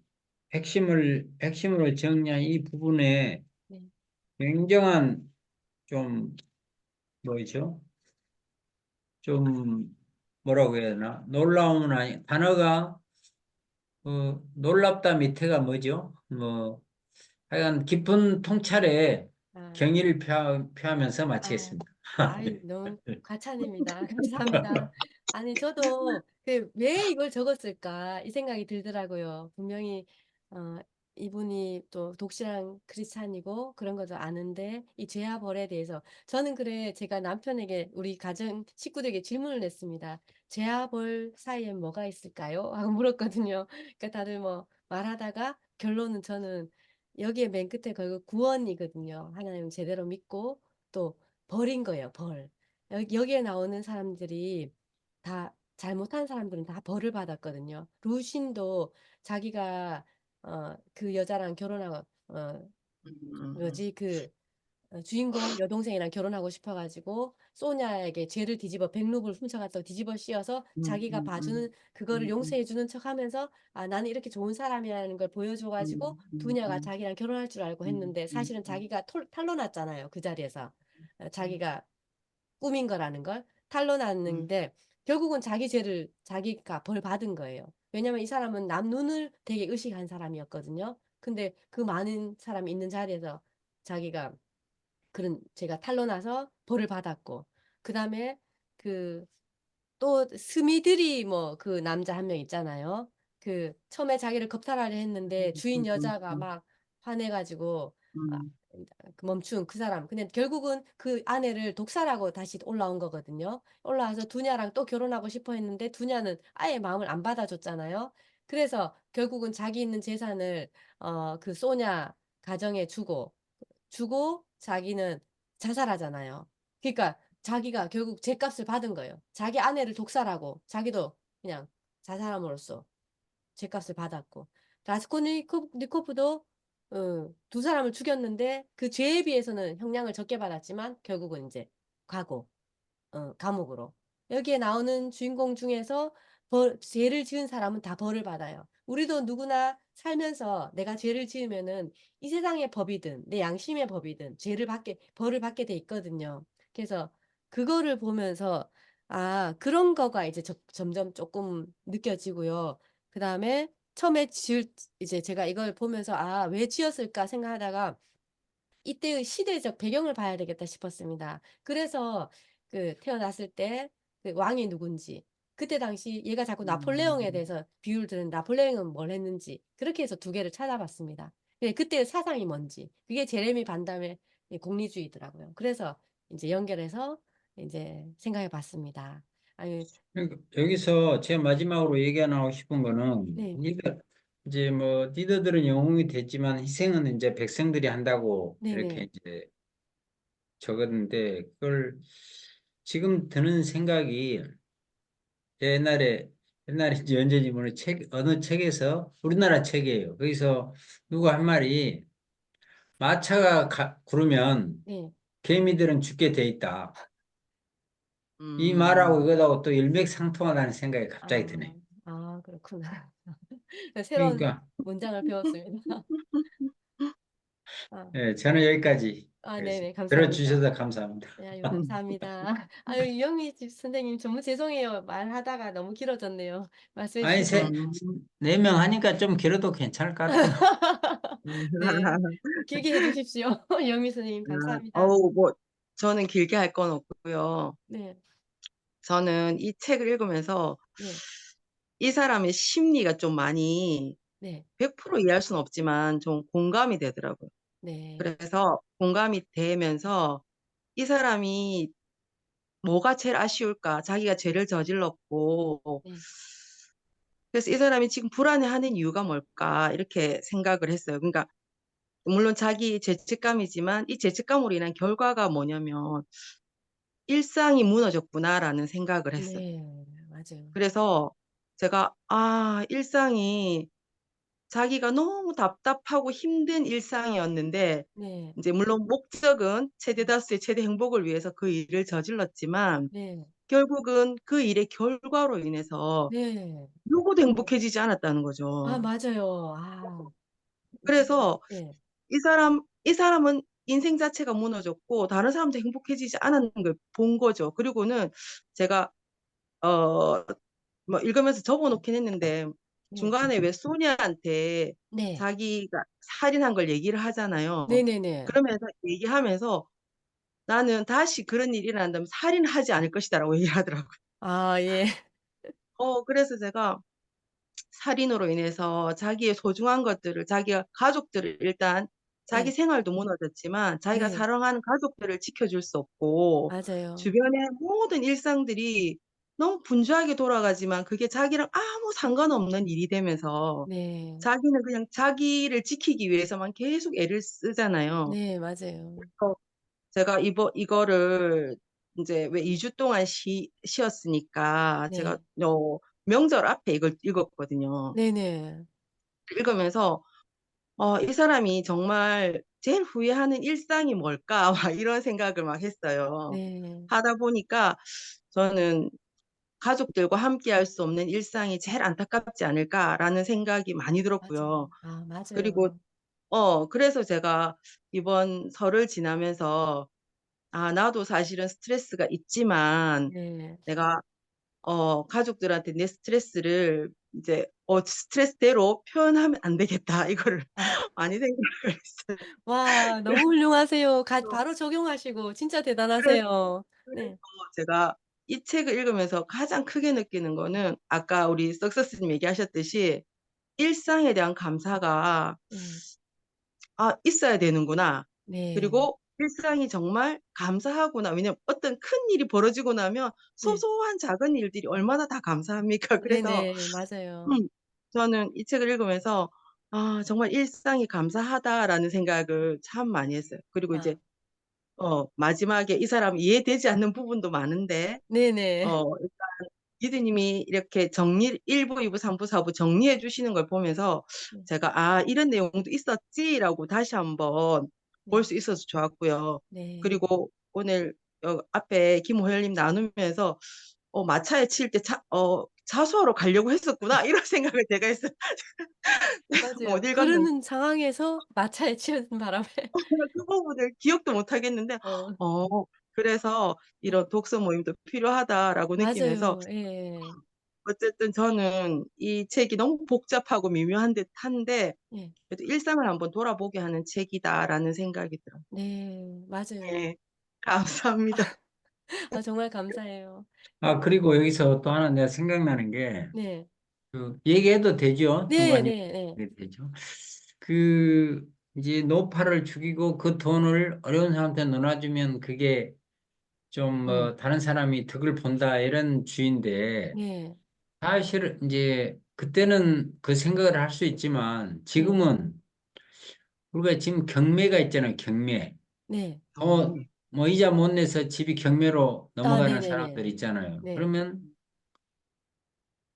핵심으로 정리한 이 부분에 네. 굉장한 좀, 뭐죠? 좀, 뭐라고 해야 되나? 놀라움은 단어가, 놀랍다 밑에가 뭐죠? 뭐, 하여간 깊은 통찰에 아. 경의를 표하면서 아. 마치겠습니다. 아이 너무 과찬입니다. 감사합니다. 아니 저도 그 '왜 이걸 적었을까?' 이 생각이 들더라고요. 분명히 어 이분이 또 독실한 크리스찬이고 그런 것도 아는데 이 죄와 벌에 대해서 저는 그래 제가 남편에게 우리 가정 식구들에게 질문을 냈습니다. "죄와 벌 사이엔 뭐가 있을까요?" 하고 물었거든요. 그러니까 다들 뭐 말하다가 결론은 저는 여기에 맨 끝에 결국 구원이거든요. 하나님을 제대로 믿고 또 벌인 거예요, 벌. 여기에 나오는 사람들이 다 잘못한 사람들은 다 벌을 받았거든요. 루신도 자기가 그 여자랑 결혼하고 음. 뭐지 주인공 여동생이랑 결혼하고 싶어 가지고 소냐에게 죄를 뒤집어 백루블 훔쳐 갖다가 뒤집어 씌워서 음 자기가 음 음. 봐주는 그거를 음 용서해 주는 척하면서 '아 나는 이렇게 좋은 사람이라는 걸 보여줘 가지고 두냐가 자기랑 결혼할 줄 알고 했는데 사실은 자기가 톨 탄로났잖아요, 그 자리에서. 자기가 꾸민 거라는 걸 탄로났는데 결국은 자기 죄를 자기가 벌 받은 거예요. 왜냐하면 이 사람은 남 눈을 되게 의식한 사람이었거든요. 근데 그 많은 사람이 있는 자리에서 자기가 그런 제가 탄로나서 벌을 받았고 그다음에 그 또 스미들이 뭐 그 남자 한 명 있잖아요. 그 처음에 자기를 겁탈하려 했는데 주인 여자가 막 화내 가지고 아 그 멈춘 그 사람. 근데 결국은 그 아내를 독살하고 다시 올라온 거거든요. 올라와서 두냐랑 또 결혼하고 싶어 했는데 두냐는 아예 마음을 안 받아줬잖아요. 그래서 결국은 자기 있는 재산을 그 소냐 가정에 주고 자기는 자살하잖아요. 그러니까 자기가 결국 죗값을 받은 거예요. 자기 아내를 독살하고 자기도 그냥 자살함으로써 죗값을 받았고 라스콜니코프도 두 사람을 죽였는데 그 죄에 비해서는 형량을 적게 받았지만 결국은 인제 가고 감옥으로. 여기에 나오는 주인공 중에서 죄를 지은 사람은 다 벌을 받아요. 우리도 누구나 살면서 내가 죄를 지으면은 이 세상의 법이든 내 양심의 법이든 벌을 받게 돼 있거든요. 그래서 그거를 보면서 그런 거가 이제 점점 쪼끔 느껴지고요. 그다음에 처음에 이제 제가 이걸 보면서 '아 왜 지었을까?' 생각하다가 이때의 시대적 배경을 봐야 되겠다 싶었습니다. 그래서 태어났을 때 그 왕이 누군지 그때 당시 얘가 자꾸 나폴레옹에 대해서 비유를 드는 나폴레옹은 뭘 했는지 그렇게 해서 두 개를 찾아봤습니다. 그때의 사상이 뭔지 그게 제레미 반담의 이 공리주의더라고요. 그래서 인제 연결해서 인제 생각해 봤습니다. 아유, 그러니까 여기서 제가 마지막으로 얘기하고 싶은 거는 네, 이제 뭐 리더들은 영웅이 됐지만 희생은 이제 백성들이 한다고 네네, 이렇게 이제 적었는데 그걸 지금 드는 생각이 옛날에 이제 연재지문의 어느 책에서 우리나라 책이에요. 거기서 누가 한 말이 마차가 구르면 네. 개미들은 죽게 돼 있다. 이 말하고 음, 이거하고 또 일맥상통하다는 생각이 갑자기 아, 드네. 아, 그렇구나. 새로운 그러니까 문장을 배웠습니다. 아, 예, 저는 여기까지 아, 네네, 하겠습니다. 감사합니다. 들어주셔서 감사합니다. 네, 아유, 감사합니다. 아유, 이영미 선생님, 너무 죄송해요. 말하다가 너무 길어졌네요. 말씀해 아니, 주셔서. 네 명 하니까 좀 길어도 괜찮을 것 같아요. 네, 길게 해주십시오. 이영미 선생님, 감사합니다. 뭐, 저는 길게 할 건 없고요. 네, 저는 이 책을 읽으면서 네, 이 사람의 심리가 좀 많이 네, 100% 이해할 수는 없지만 좀 공감이 되더라고요. 네, 그래서 공감이 되면서 이 사람이 뭐가 제일 아쉬울까? 자기가 죄를 저질렀고, 네, 그래서 이 사람이 지금 불안해하는 이유가 뭘까? 이렇게 생각을 했어요. 그러니까, 물론 자기 죄책감이지만 이 죄책감으로 인한 결과가 뭐냐면, 일상이 무너졌구나라는 생각을 했어요. 네, 맞아요. 그래서 제가, 일상이 자기가 너무 답답하고 힘든 일상이었는데, 네, 이제 물론 목적은 최대 다수의 최대 행복을 위해서 그 일을 저질렀지만, 네, 결국은 그 일의 결과로 인해서 네. 누구도 행복해지지 않았다는 아, 거죠. 맞아요. 아, 그래서 네, 이 사람은 인생 자체가 무너졌고, 다른 사람도 행복해지지 않았는 걸 본 거죠. 그리고는 제가, 어, 뭐 읽으면서 적어놓긴 했는데, 네, 중간에 왜 소니아한테 네, 자기가 살인한 걸 얘기를 하잖아요. 네네네. 그러면서 얘기하면서 나는 다시 그런 일이 일어난다면 살인하지 않을 것이다라고 얘기하더라고요. 아, 예, 그래서 제가 살인으로 인해서 자기의 소중한 것들을, 자기가 가족들을 일단 자기 네, 생활도 무너졌지만 자기가 네, 사랑하는 가족들을 지켜줄 수 없고 맞아요. 주변의 모든 일상들이 너무 분주하게 돌아가지만 그게 자기랑 아무 상관없는 일이 되면서 네, 자기는 그냥 자기를 지키기 위해서만 계속 애를 쓰잖아요. 네, 맞아요. 어, 제가 이거를 이제 왜 2주 동안 쉬었으니까 제가 네, 명절 앞에 이걸 읽었거든요. 네네, 읽으면서 이 사람이 정말 제일 후회하는 일상이 뭘까? 막 이런 생각을 막 했어요. 네, 하다 보니까 저는 가족들과 함께 할 수 없는 일상이 제일 안타깝지 않을까라는 생각이 많이 맞아요. 들었고요. 아, 그리고 맞아요. 그래서 제가 이번 설을 지나면서 나도 사실은 스트레스가 있지만 네. 내가 가족들한테 내 스트레스를 이제 스트레스대로 표현하면 안 되겠다. 이거를 아, 많이 생각을 했어요. 와, 그래서 너무 훌륭하세요. 바로 적용하시고, 진짜 그래서 대단하세요. 그래서 네, 제가 이 책을 읽으면서 가장 크게 느끼는 거는 아까 우리 석서스님 얘기하셨듯이 일상에 대한 감사가 네, 있어야 되는구나. 네, 그리고 일상이 정말 감사하구나. 왜냐면 어떤 큰 일이 벌어지고 나면 네, 소소한 작은 일들이 얼마나 다 감사합니까? 그래서 네네, 맞아요. 음, 저는 이 책을 읽으면서 정말 일상이 감사하다라는 생각을 참 많이 했어요. 그리고 이제 아, 마지막에 이 사람 이해되지 않는 부분도 많은데 네네. 일단 리드님이 이렇게 정리 1부, 2부, 3부, 4부 정리해 주시는 걸 보면서 네, 제가 이런 내용도 있었지라고 다시 한번 볼 네, 수 있어서 좋았고요. 네. 그리고 오늘 앞에 김호열님 나누면서 마차에 칠 때 자수하러 가려고 했었구나 이런 생각을 제가 했어요. 못 맞아요. 읽었는데 그러는 상황에서 마차에 치여든 바람에. 그 부분을 기억도 못 하겠는데 어, 그래서 네. 이런 독서 모임도 필요하다라고 느끼면서 맞아요. 예. 어쨌든 저는 이 책이 너무 복잡하고 미묘한 듯한데 예. 그래도 일상을 한번 돌아보게 하는 책이다라는 생각이 들어요. 네. 맞아요. 네, 감사합니다. 아, 정말 감사해요. 그리고 여기서 또 하나 내가 생각나는 게, 네. 얘기해도 되죠? 네 중간에 네 네. 얘기해도 되죠? 이제 노파를 죽이고 그 돈을 어려운 사람한테 나눠주면 그게 좀 다른 사람이 덕을 본다 이런 주의인데 네, 사실 이제 그때는 그 생각을 할 수 있지만 네, 지금은 우리가 지금 경매가 있잖아요. 경매. 네. 뭐 이자 못 내서 집이 경매로 아, 넘어가는 네네네. 사람들 있잖아요. 네, 그러면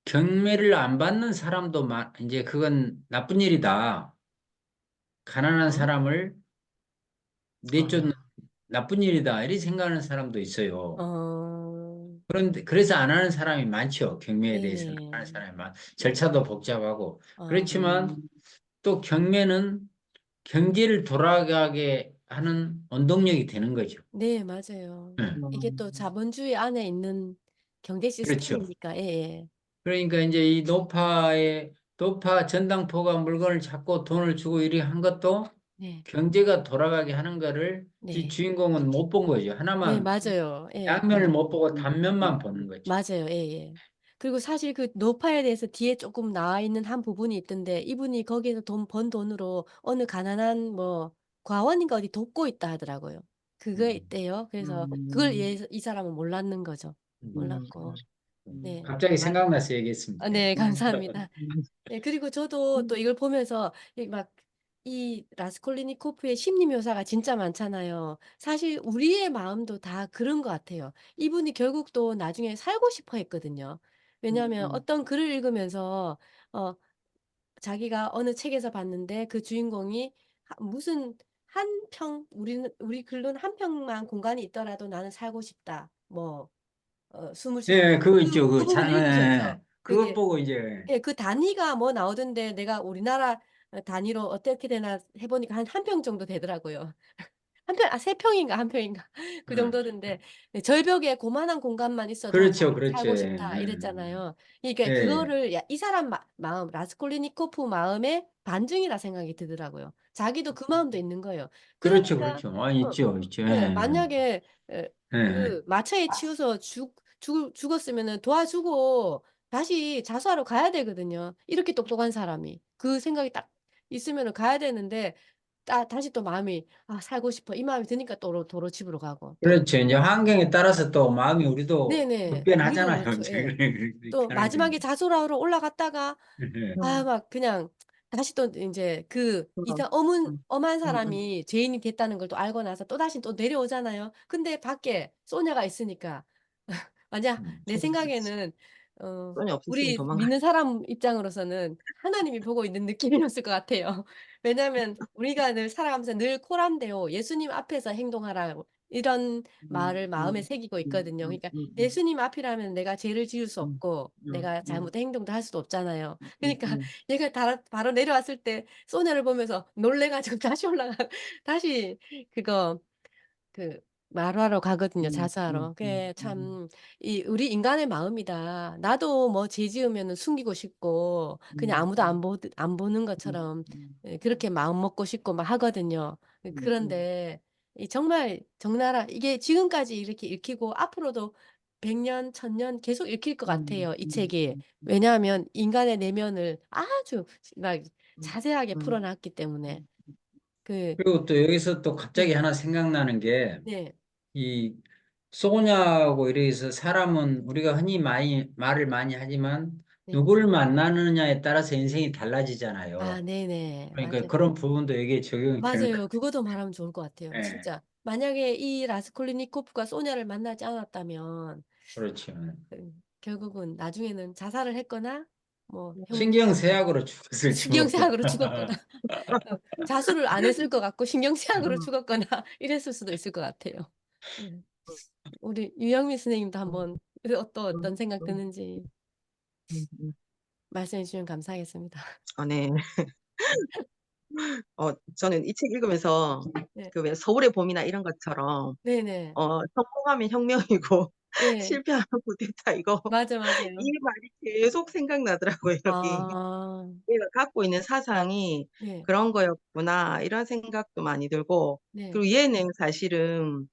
경매를 안 받는 사람도 이제 그건 나쁜 일이다. 가난한 사람을 내쫓는 나쁜 일이다. 이렇게 생각하는 사람도 있어요. 어, 그런데 그래서 안 하는 사람이 많죠. 경매에 대해서는 안 하는 네네. 사람이 절차도 복잡하고. 아, 그렇지만 또 경매는 경제를 돌아가게 하는 원동력이 되는 거죠. 네, 맞아요. 네. 이게 또 자본주의 안에 있는 경제 그렇죠. 시스템이니까, 예, 예. 그러니까 이제 이 노파 전당포가 물건을 잡고 돈을 주고 이리 한 것도 네, 경제가 돌아가게 하는 거를 네. 주인공은 못 본 거죠. 네, 하나만 맞아요. 예. 양면을 못 보고 단면만 보는 거죠. 맞아요. 예예. 그리고 사실 그 노파에 대해서 뒤에 조금 나와 있는 한 부분이 있던데 이분이 거기에서 번 돈으로 어느 가난한 뭐 과원인가 어디 돕고 있다 하더라고요. 그게 음, 있대요. 그래서 그걸 이 사람은 몰랐는 거죠. 음. 몰랐고. 네. 갑자기 생각나서 얘기했습니다. 아, 네. 감사합니다. 네, 그리고 저도 또 이걸 보면서 이 라스콜리니코프의 심리 묘사가 진짜 많잖아요. 사실 우리의 마음도 다 그런 것 같아요. 이분이 결국 또 나중에 살고 싶어 했거든요. 왜냐하면 어떤 글을 읽으면서 어 자기가 어느 책에서 봤는데 그 주인공이 무슨 한 평, 우리 글로는 한 평만 공간이 있더라도 나는 살고 싶다. 뭐 숨을 쉴 예, 그거 있죠. 그 부분 읽으셨죠? 그것 그게 보고 이제 예, 그 단위가 뭐 나오던데 내가 우리나라 단위로 어떻게 되나 해보니까 한 평 정도 되더라고요. 한 평, 아, 세 평인가 한 평인가 그 예, 정도던데 네, 절벽에 고만한 공간만 있어도 그렇죠, 그렇죠. 살고 예, 싶다 이랬잖아요. 그러니까 예, 예. 그거를 이 사람 마음, 라스콜리니코프 마음의 반증이라 생각이 들더라고요. 자기도 그 마음도 있는 거예요. 그렇죠, 그러니까 그렇죠. 아, 어, 있죠, 있죠. 네, 예, 만약에 예, 예. 그 마차에 치여서 죽었으면은 도와주고 다시 자수하러 가야 되거든요. 이렇게 똑똑한 사람이. 그 생각이 딱 있으면은 가야 되는데 다시 또 마음이 아, 살고 싶어. 이 마음이 드니까 도로 집으로 가고 또 그렇죠. 이제 환경에 따라서 또 마음이 우리도 네네. 우리도 불변하잖아요. 그렇죠. 이제 예. 그렇게 또 하는 거죠. 마지막에 자수하러 올라갔다가 예. 아, 막 그냥 다시 또 이제 그 엄한 사람이 죄인이 됐다는 걸 또 알고 나서 또다시 또 내려오잖아요. 근데 밖에 소녀가 있으니까 만약 내 생각에는 돈이 없으시면 우리 도망가. 믿는 사람 입장으로서는 하나님이 보고 있는 느낌이었을 것 같아요. 왜냐하면 우리가 늘 살아가면서 늘 코람데오 예수님 앞에서 행동하라고 이런 말을 마음에 새기고 있거든요. 그러니까 예수님 앞이라면 내가 죄를 지을 수 없고 내가 잘못된 행동도 할 수도 없잖아요. 그러니까 얘가 바로 내려왔을 때 소녀를 보면서 놀래 가지고 다시 다시 그거 그 말하러 가거든요, 자수하러. 그게 참 우리 인간의 마음이다. 나도 뭐 죄 지으면은 숨기고 싶고 그냥 아무도 안 보는 것처럼 예, 그렇게 마음 먹고 싶고 막 하거든요. 그런데 이 정말 적나라 이게 지금까지 이렇게 읽히고 앞으로도 100년, 1000년 계속 읽힐 것 같아요, 이 책이. 왜냐하면 인간의 내면을 아주 막 자세하게 풀어놨기 때문에. 그 그리고 또 여기서 또 갑자기 네. 하나 생각나는 게, 네. 이 소냐고 이래서 사람은 우리가 흔히 말을 많이 하지만 네. 누구를 만나느냐에 따라서 인생이 아, 달라지잖아요. 네네. 그러니까 맞아요. 그런 부분도 여기에 적용이 되는 것 맞아요. 그것도 말하면 좋을 것 같아요. 같아요. 진짜. 만약에 이 라스콜리니코프가 소냐를 만나지 않았다면 그렇죠. 결국은 나중에는 자살을 했거나 뭐 신경쇠약으로 죽었을지 모르겠다. 신경쇠약으로 죽었거나 자수를 안 했을 것 같고 신경쇠약으로 죽었거나 이랬을 수도 있을 것 같아요. 네. 우리 유영민 선생님도 한번 어떤 생각 드는지 말씀해 주시면 감사하겠습니다. 네. 저는 이 책 읽으면서 네. 그 왜 서울의 봄이나 이런 것처럼 네네. 성공하면 혁명이고 네. 실패하면 쿠데타 이거 맞아요. 이 말이 계속 생각나더라고요. 여기 아. 내가 갖고 있는 사상이 네. 그런 거였구나 이런 생각도 많이 들고 네. 그리고 얘는 사실은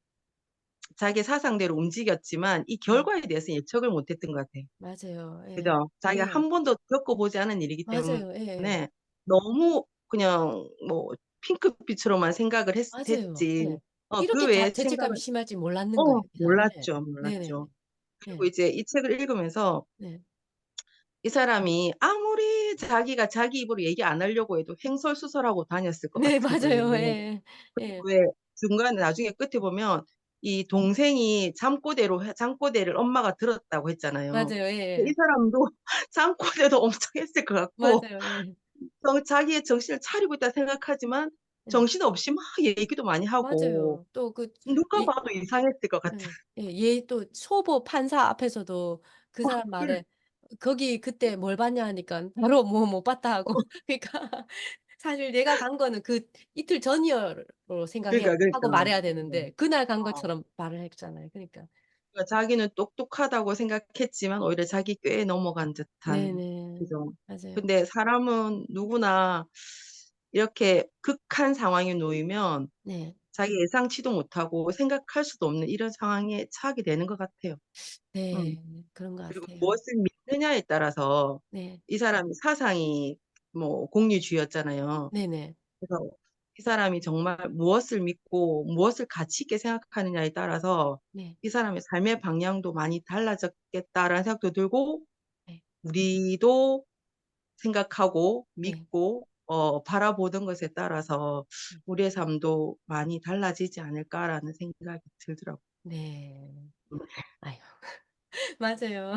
자기 사상대로 움직였지만 이 네. 결과에 대해서 예측을 못했던 것 같아요. 맞아요. 예. 그죠? 자기가 네. 한 번도 겪어보지 않은 일이기 맞아요. 예. 때문에 너무 그냥 뭐 핑크빛으로만 생각을 맞아요. 했지. 예. 그 이렇게 외에 죄책감이 생각을 심할 줄 몰랐는 거예요, 그다음에. 몰랐죠, 네네네. 몰랐죠. 그리고 네. 이제 이 책을 읽으면서 네. 이 사람이 아무리 자기가 자기 입으로 얘기 안 하려고 해도 횡설수설하고 다녔을 것 네, 같은 거예요. 맞아요. 예. 예. 왜 중간에 나중에 끝에 보면 이 동생이 잠꼬대를 엄마가 들었다고 했잖아요. 맞아요. 이 예. 사람도 잠꼬대도 엄청 했을 것 같고 맞아요. 예. 자기의 정신을 차리고 있다 생각하지만 예. 정신없이 막 얘기도 많이 하고 맞아요. 또 그 누가 예 봐도 이상했을 것 같은. 예. 얘 또 초보 판사 앞에서도 그 사람 그래 말에 "거기 그때 뭘 봤냐?" 하니까 바로 "뭐 못 봤다." 하고 그러니까 사실 내가 간 거는 그 이틀 전이어로 생각해야 그러니까. 하고 말해야 되는데 그날 간 어. 것처럼 말을 했잖아요. 그러니까. 그러니까 자기는 똑똑하다고 생각했지만 오히려 자기 꾀에 넘어간 듯한. 네네. 그죠. 맞아요. 근데 사람은 누구나 이렇게 극한 상황에 놓이면 네. 자기 예상치도 못하고 생각할 수도 없는 이런 상황에 처하게 되는 것 같아요. 음. 네. 그런 것 그리고 같아요. 무엇을 믿느냐에 따라서 네. 이 사람이 사상이 뭐 공리주의였잖아요. 네네. 그래서 이 사람이 정말 무엇을 믿고 무엇을 가치 있게 생각하느냐에 따라서 네. 이 사람의 삶의 방향도 많이 달라졌겠다라는 생각도 들고 네. 우리도 생각하고 네. 믿고 바라보는 것에 따라서 네. 우리의 삶도 많이 달라지지 않을까라는 생각이 들더라고요. 네. 아유. 맞아요.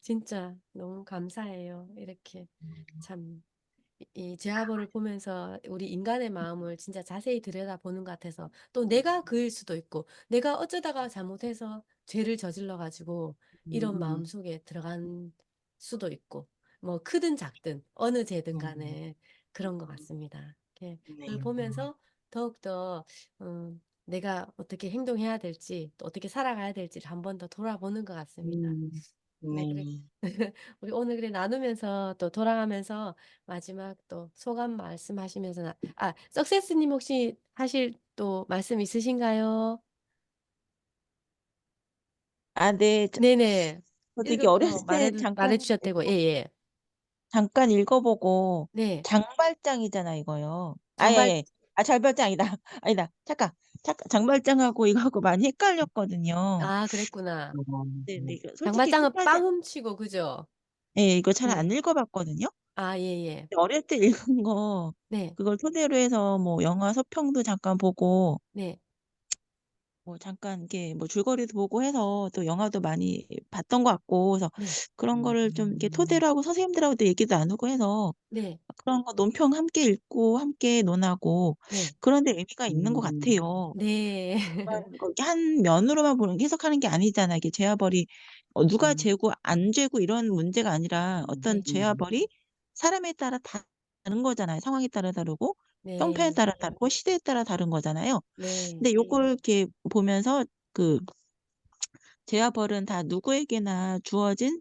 진짜 너무 감사해요. 이렇게 참 이 제아버를 보면서 우리 인간의 마음을 진짜 자세히 들여다보는 것 같아서 또 내가 그일 수도 있고 내가 어쩌다가 잘못해서 죄를 저질러 가지고 이런 음. 마음속에 들어간 수도 있고 뭐 크든 작든 어느 죄든 음. 간에 그런 것 같습니다. 이렇게 네. 그걸 보면서 더욱더 내가 어떻게 행동해야 될지 또 어떻게 살아가야 될지를 한 번 더 돌아보는 것 같습니다. 음. 네, 그래 네. 우리 오늘 그래 나누면서 또 돌아가면서 마지막 또 소감 말씀하시면서 석세스님 혹시 하실 또 말씀 있으신가요? 네. 네네. 저도 이게 읽을 거 어렸을 때 말해 주셨다고. 예예. 잠깐 읽어보고 네. 장발장이잖아 이거요. 장발 예. 장발장 아니다. 아니다. 잠깐 장발장하고 이거하고 많이 헷갈렸거든요. 그랬구나. 네네. 솔직히 장발장은 끝까지 빵 훔치고 그죠? 예 이거 잘 안 네. 읽어봤거든요. 예예. 어릴 때 읽은 거 네. 그걸 토대로 해서 뭐 영화 서평도 잠깐 보고 네. 뭐 잠깐 이렇게 뭐 줄거리도 보고 해서 또 영화도 많이 봤던 것 같고 그래서 네. 그런 거를 좀 이렇게 토대로 하고 선생님들하고도 얘기도 나누고 해서 네. 그런 거 논평 함께 읽고 함께 논하고 네. 그런 데 의미가 있는 것 같아요. 네. 뭐 이렇게 한 면으로만 보는 해석하는 게 아니잖아요. 이게 죄와 벌이 누가 죄고 안 죄고 이런 문제가 아니라 어떤 네. 죄와 벌이 사람에 따라 다른 거잖아요. 상황에 따라 다르고 형편에 네. 따라 다르고 시대에 따라 다른 거잖아요. 네. 근데 요걸 이렇게 보면서 그 죄와 벌은 다 누구에게나 주어진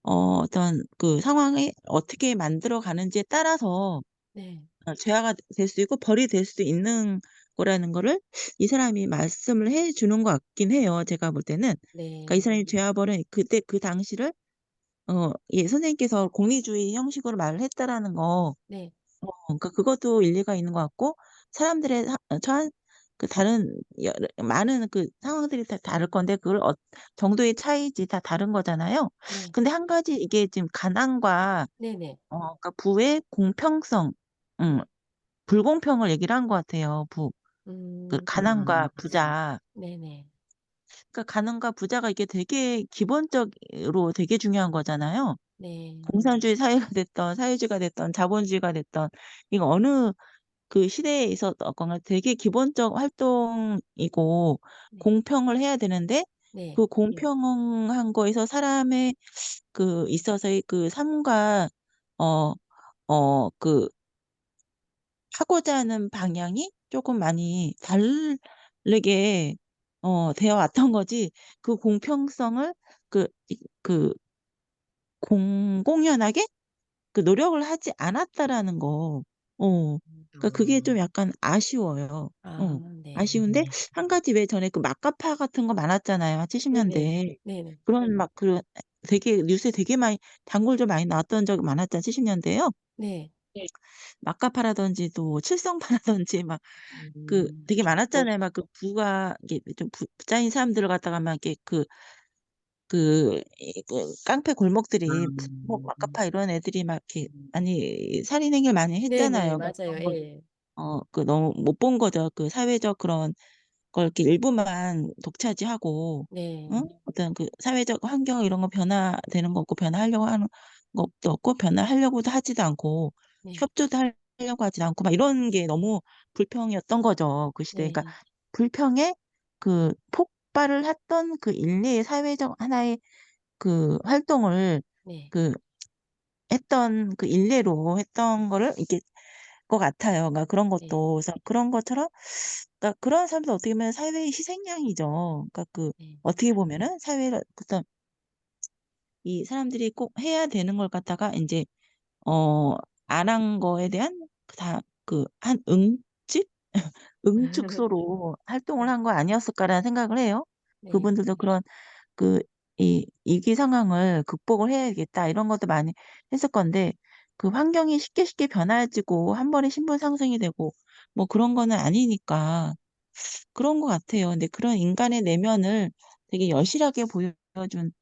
어떤 그 상황에 어떻게 만들어 가는지에 따라서 네. 죄가 될 수도 있고 벌이 될 수도 있는 거라는 거를 이 사람이 말씀을 해 주는 것 같긴 해요, 제가 볼 때는. 그러니까 이 네. 사람이 죄와 벌은 그때 그 당시를 선생님께서 공리주의 형식으로 말을 했다라는 거 네. 그러니까 그것도 일리가 있는 것 같고 사람들의 처한 그 다른 많은 그 상황들이 다 다를 건데 그걸 정도의 차이지 다 다른 거잖아요. 네. 근데 한 가지 이게 지금 가난과 네네. 그러니까 부의 공평성 음 불공평을 얘기를 한 것 같아요. 그 음. 가난과 부자. 네네. 그러니까 가난과 부자가 이게 되게 기본적으로 되게 중요한 거잖아요. 네. 공산주의 사회가 됐든 사회주의가 됐든 자본주의가 됐든 이거 어느 그 시대에 있었거나 되게 기본적 활동이고 네. 공평을 해야 되는데 네. 그 공평한 거에서 사람의 그 있어서의 그 삶과 어 그 하고자 하는 방향이 쪼금 많이 다르게 되어 왔던 거지 그 공평성을 그 공공연하게 그 노력을 하지 않았다라는 거. 그러니까 그게 좀 약간 아쉬워요. 네. 아쉬운데 한 가지 왜 전에 그 막가파 같은 거 많았잖아요, 70 네네. 년대에. 네네. 그런 막 되게 뉴스에 되게 많이 단골들 많이 나왔던 적이 많았잖아요, 70 년대에요. 네. 막가파라든지 칠성파라든지 막 되게 어, 많았잖아요. 막 그 부가 이게 좀 부자인 사람들을 갖다가 막 이렇게 그 깡패 골목들이 부목 막가파 이런 애들이 막 이렇게 많이 살인 행위를 많이 네네, 했잖아요. 그러니까 맞아요. 그런 거 예. 너무 못 본 거죠. 그 사회적 그런 걸 이렇게 일부만 독차지하고, 네, 응? 어떤 그 사회적 환경 이런 거 변화되는 거 없고, 변화하려고 하는 것도 없고, 변화하려고도 하지도 않고, 네, 협조도 하려고 하지도 않고, 막 이런 게 너무 불평이었던 거죠. 그 시대. 그러니까 네, 불평에 그 폭발을 했던 그 일례의 사회적 하나의 그 활동을 네, 그 했던 그 일례로 했던 거를 이렇게 것 같아요. 그러니까 그런 네, 것도 그래서 그런 것처럼 그러니까 그런 사람도 어떻게 보면 사회의 희생양이죠. 그러니까 네. 어떻게 보면은 사회를 어떤 이 사람들이 꼭 해야 되는 걸 갖다가 이제 어 안 한 거에 대한 한 응집 응축소로 활동을 한 거 아니었을까라는 생각을 해요. 네, 그분들도 그런 그 이 위기 상황을 극복을 해야겠다 이런 것도 많이 했을 건데 그 환경이 쉽게 변해지고 한 번에 신분 상승이 되고 뭐 그런 거는 아니니까 그런 것 같아요. 근데 그런 인간의 내면을 되게 여실하게 보여준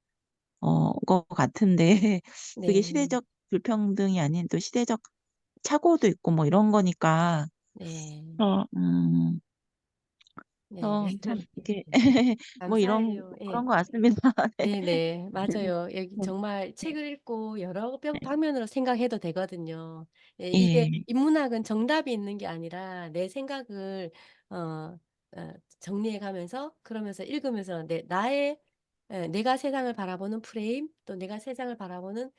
것 같은데 그게 네, 시대적 불평등이 아닌 또 시대적 착오도 있고 뭐 이런 거니까 네, 어, 음, 네. 참 이게 네. 뭐 이런 감사해요. 예. 그런 것 같습니다. 네. 네네. 맞아요. 여기 네. 정말 네. 책을 읽고 여러 네. 방면으로 생각해도 되거든요. 예, 이게 예. 인문학은 정답이 있는 게 아니라 내 생각을 어, 정리해 가면서 그러면서 읽으면서 내가 세상을 바라보는 프레임 또 내가 세상을 바라보는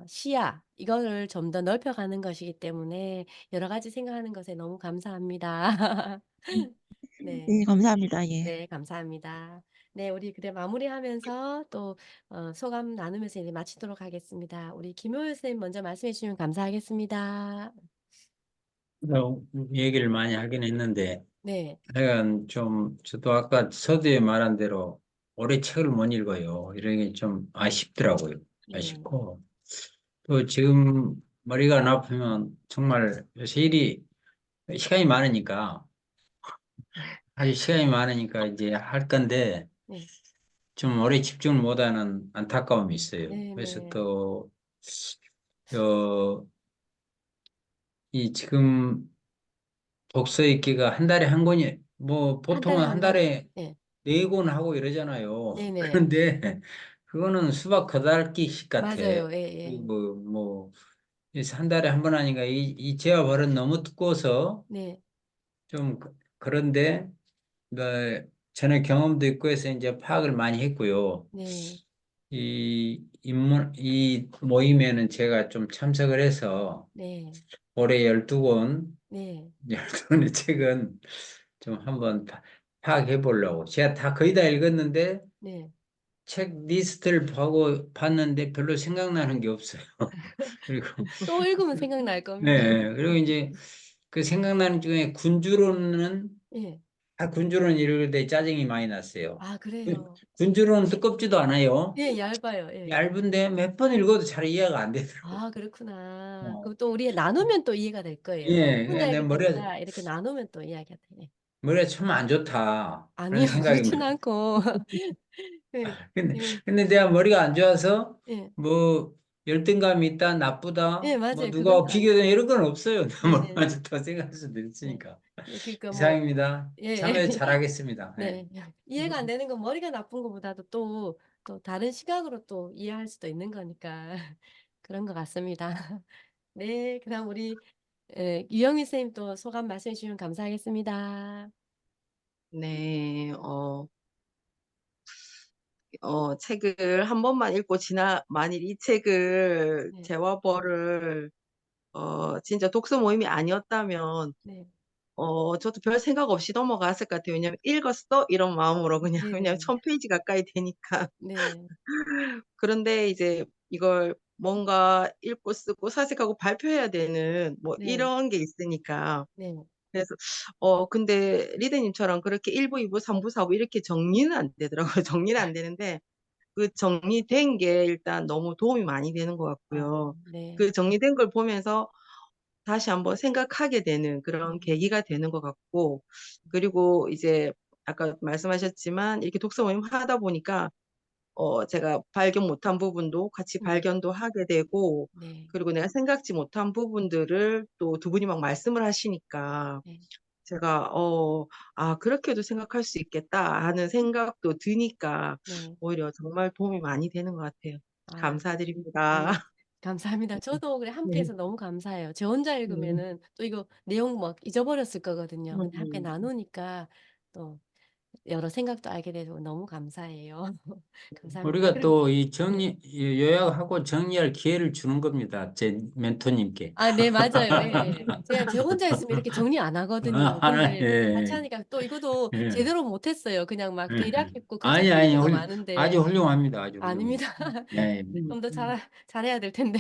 시야 이거를 좀 더 넓혀가는 것이기 때문에 여러 가지 생각하는 것에 너무 감사합니다. 네. 네, 감사합니다. 예. 네, 감사합니다. 네, 우리 그래 마무리하면서 또 소감 나누면서 이제 마치도록 하겠습니다. 우리 김효율 선생님 먼저 말씀해 주시면 감사하겠습니다. 얘기를 많이 하긴 했는데, 네, 하여간 좀, 저도 아까 서두에 말한 대로 오래 책을 못 읽어요. 이런 게 좀 아쉽더라고요. 네, 아쉽고. 또 지금 머리가 나쁘면 정말 요새 시간이 많으니까, 아주 시간이 많으니까 이제 할 건데, 네, 좀 오래 집중을 못하는 안타까움이 있어요. 네, 그래서 네. 또, 어, 이 지금 독서 읽기가 한 달에 한 권이, 뭐, 한 달에 보통은 한 한 권. 달에 네, 네 권 하고 이러잖아요. 네, 네. 그런데 그거는 수박 거달기식 같아. 맞아요. 예, 예. 그리고 뭐, 그래서 한 달에 한 번 하니까 이 제와 발은 너무 두꺼워서 네, 좀 그런데, 뭐, 전에 경험도 있고 해서 이제 파악을 많이 했고요. 네, 이 모임에는 제가 좀 참석을 해서 네, 올해 12권, 네, 12권의 책은 좀 한번 파악해 보려고. 제가 다 거의 다 읽었는데 네. 책 리스트를 보고 봤는데 별로 생각나는 게 없어요. 그리고 또 읽으면 생각날 겁니다. 네, 그리고 이제 그 생각나는 중에 군주론은 예. 군주론 읽을 때 짜증이 많이 났어요. 아, 그래요. 군주론은 두껍지도 않아요. 예, 얇아요. 예. 얇은데 몇 번 읽어도 잘 이해가 안 되더라고요. 아, 그렇구나. 어. 그럼 또 우리 나누면 또 이해가 될 거예요. 예, 혼자 내 읽을 머리가 때보다 이렇게 나누면 또 이야기가 돼. 머리가 참 안 좋다. 그런 아니요, 생각이 그렇진 않고. 예, 근데, 예, 근데 내가 머리가 안 좋아서 예, 뭐 열등감이 있다, 나쁘다, 예, 뭐 맞아요. 누가 그건 또 비교된 아니고. 이런 건 없어요. 나 머리가 네, 좋다고 생각할 수도 네. 있으니까. 예, 그러니까 뭐, 이상입니다. 예, 참여 잘하겠습니다. 네. 네. 이해가 안 되는 건 머리가 나쁜 것보다도 또 다른 시각으로 또 이해할 수도 있는 거니까. 그런 것 같습니다. 네, 그럼 우리 유영미 선생님 또 소감 말씀해 주시면 감사하겠습니다. 네, 책을 한 번만 읽고 만일 이 책을, 네, 죄와 벌을, 진짜 독서 모임이 아니었다면, 네, 저도 별 생각 없이 넘어갔을 것 같아요. 왜냐면 읽었어? 이런 마음으로 그냥, 네, 그냥 네, 1000페이지 가까이 되니까. 네, 그런데 이제 이걸 뭔가 읽고 쓰고 사색하고 발표해야 되는 뭐 네, 이런 게 있으니까. 네, 그래서, 근데 리더님처럼 그렇게 1부, 2부, 3부, 4부 이렇게 정리는 안 되더라고요. 정리는 안 되는데, 그 정리된 게 일단 너무 도움이 많이 되는 것 같고요. 네, 그 정리된 걸 보면서 다시 한번 생각하게 되는 그런 계기가 되는 것 같고, 그리고 이제 아까 말씀하셨지만 이렇게 독서 모임 하다 보니까 제가 발견 못한 부분도 같이 음. 발견도 하게 되고, 네. 그리고 내가 생각지 못한 부분들을 또 두 분이 막 말씀을 하시니까 네. 제가 그렇게도 생각할 수 있겠다 하는 생각도 드니까 네. 오히려 정말 도움이 많이 되는 것 같아요. 아. 감사드립니다. 아유, 감사합니다. 저도 그래 네. 함께해서 너무 감사해요. 저 혼자 음, 읽으면은 또 이거 내용 막 잊어버렸을 거거든요. 근데 함께 음, 나누니까 또 여러 생각도 알게 돼서 너무 감사해요. 감사합니다. 우리가 그리고 또 이 네. 요약하고 정리할 기회를 주는 겁니다. 제 멘토님께. 아, 네, 맞아요. 예. 제가 저 혼자 있으면 이렇게 정리 안 하거든요. 근데 같이 예, 하니까 또 이것도 예, 제대로 못 했어요. 그냥 막 예. 대략 했고 그저 아니, 틀린 데가 많은데. 아주 훌륭합니다. 아주 훌륭해요. 아닙니다. 예, 좀 더 음. 잘해야 될 텐데.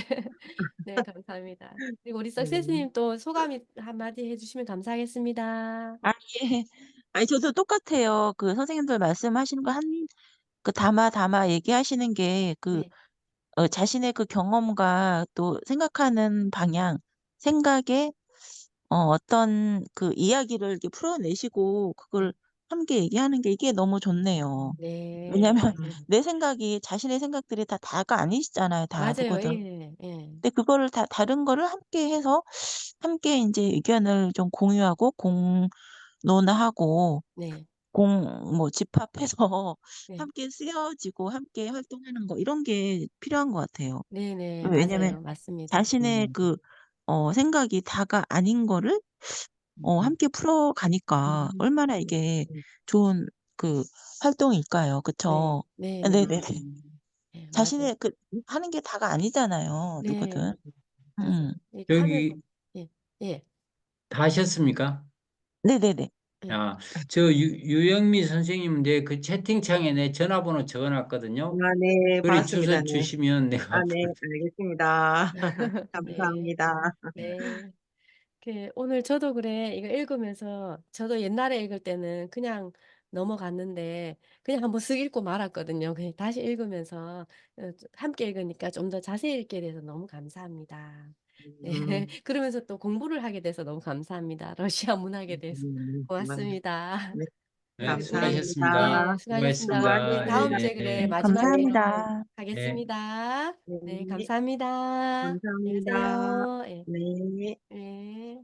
네, 감사합니다. 그리고 우리 네. 석세스님 또 소감이 한마디 해 주시면 감사하겠습니다. 아, 예. 아니, 저도 똑같아요. 그 선생님들 말씀하시는 거 그 담아 얘기하시는 게 네. 자신의 그 경험과 또 생각하는 방향, 생각에 어떤 그 이야기를 이렇게 풀어내시고 네. 그걸 함께 얘기하는 게 이게 너무 좋네요. 네. 왜냐면 맞아요. 내 생각이 자신의 생각들이 다가 아니시잖아요. 다 맞아요. 누구든. 예. 예. 근데 그거를 다른 거를 함께 해서 함께 인제 의견을 좀 공유하고 공론화하고 네. 집합해서 네. 함께 쓰여지고 함께 활동하는 거 이런 게 필요한 것 같아요. 네네. 왜냐면 맞아요. 맞습니다. 자신의 그 생각이 다가 아닌 거를 함께 풀어가니까 얼마나 이게 좋은 그 활동일까요. 네. 그쵸? 네네. 네네네. 네, 맞아요. 자신의 하는 게 다가 아니잖아요, 네. 누구든. 맞아요. 음. 이렇게 하면서 여기 예. 예. 다 하셨습니까? 네네네. 예. 아, 유영미 선생님, 그 채팅창에 내 전화번호 적어놨거든요. 네, 그래 봤습니다. 주소 네. 주시면 내가 네, 알겠습니다. 네. 감사합니다. 네. 오늘 저도 그래 이거 읽으면서 저도 옛날에 읽을 때는 그냥 넘어갔는데 그냥 한번 쓱 읽고 말았거든요. 그냥 다시 읽으면서 함께 읽으니까 좀 더 자세히 읽게 돼서 너무 감사합니다. 네. 음, 그러면서 또 공부를 하게 돼서 너무 감사합니다. 러시아 문학에 대해서. 네, 고맙습니다. 네, 네, 우리 네, 감사합니다. 수고하셨습니다. 우리 수고하셨습니다. 다음 예, 수고하셨습니다. 주에 그래 예, 마지막 회로 감사합니다. 예. 하겠습니다. 네, 네, 감사합니다. 안녕히 감사합니다. 가세요. 예. 네. 예.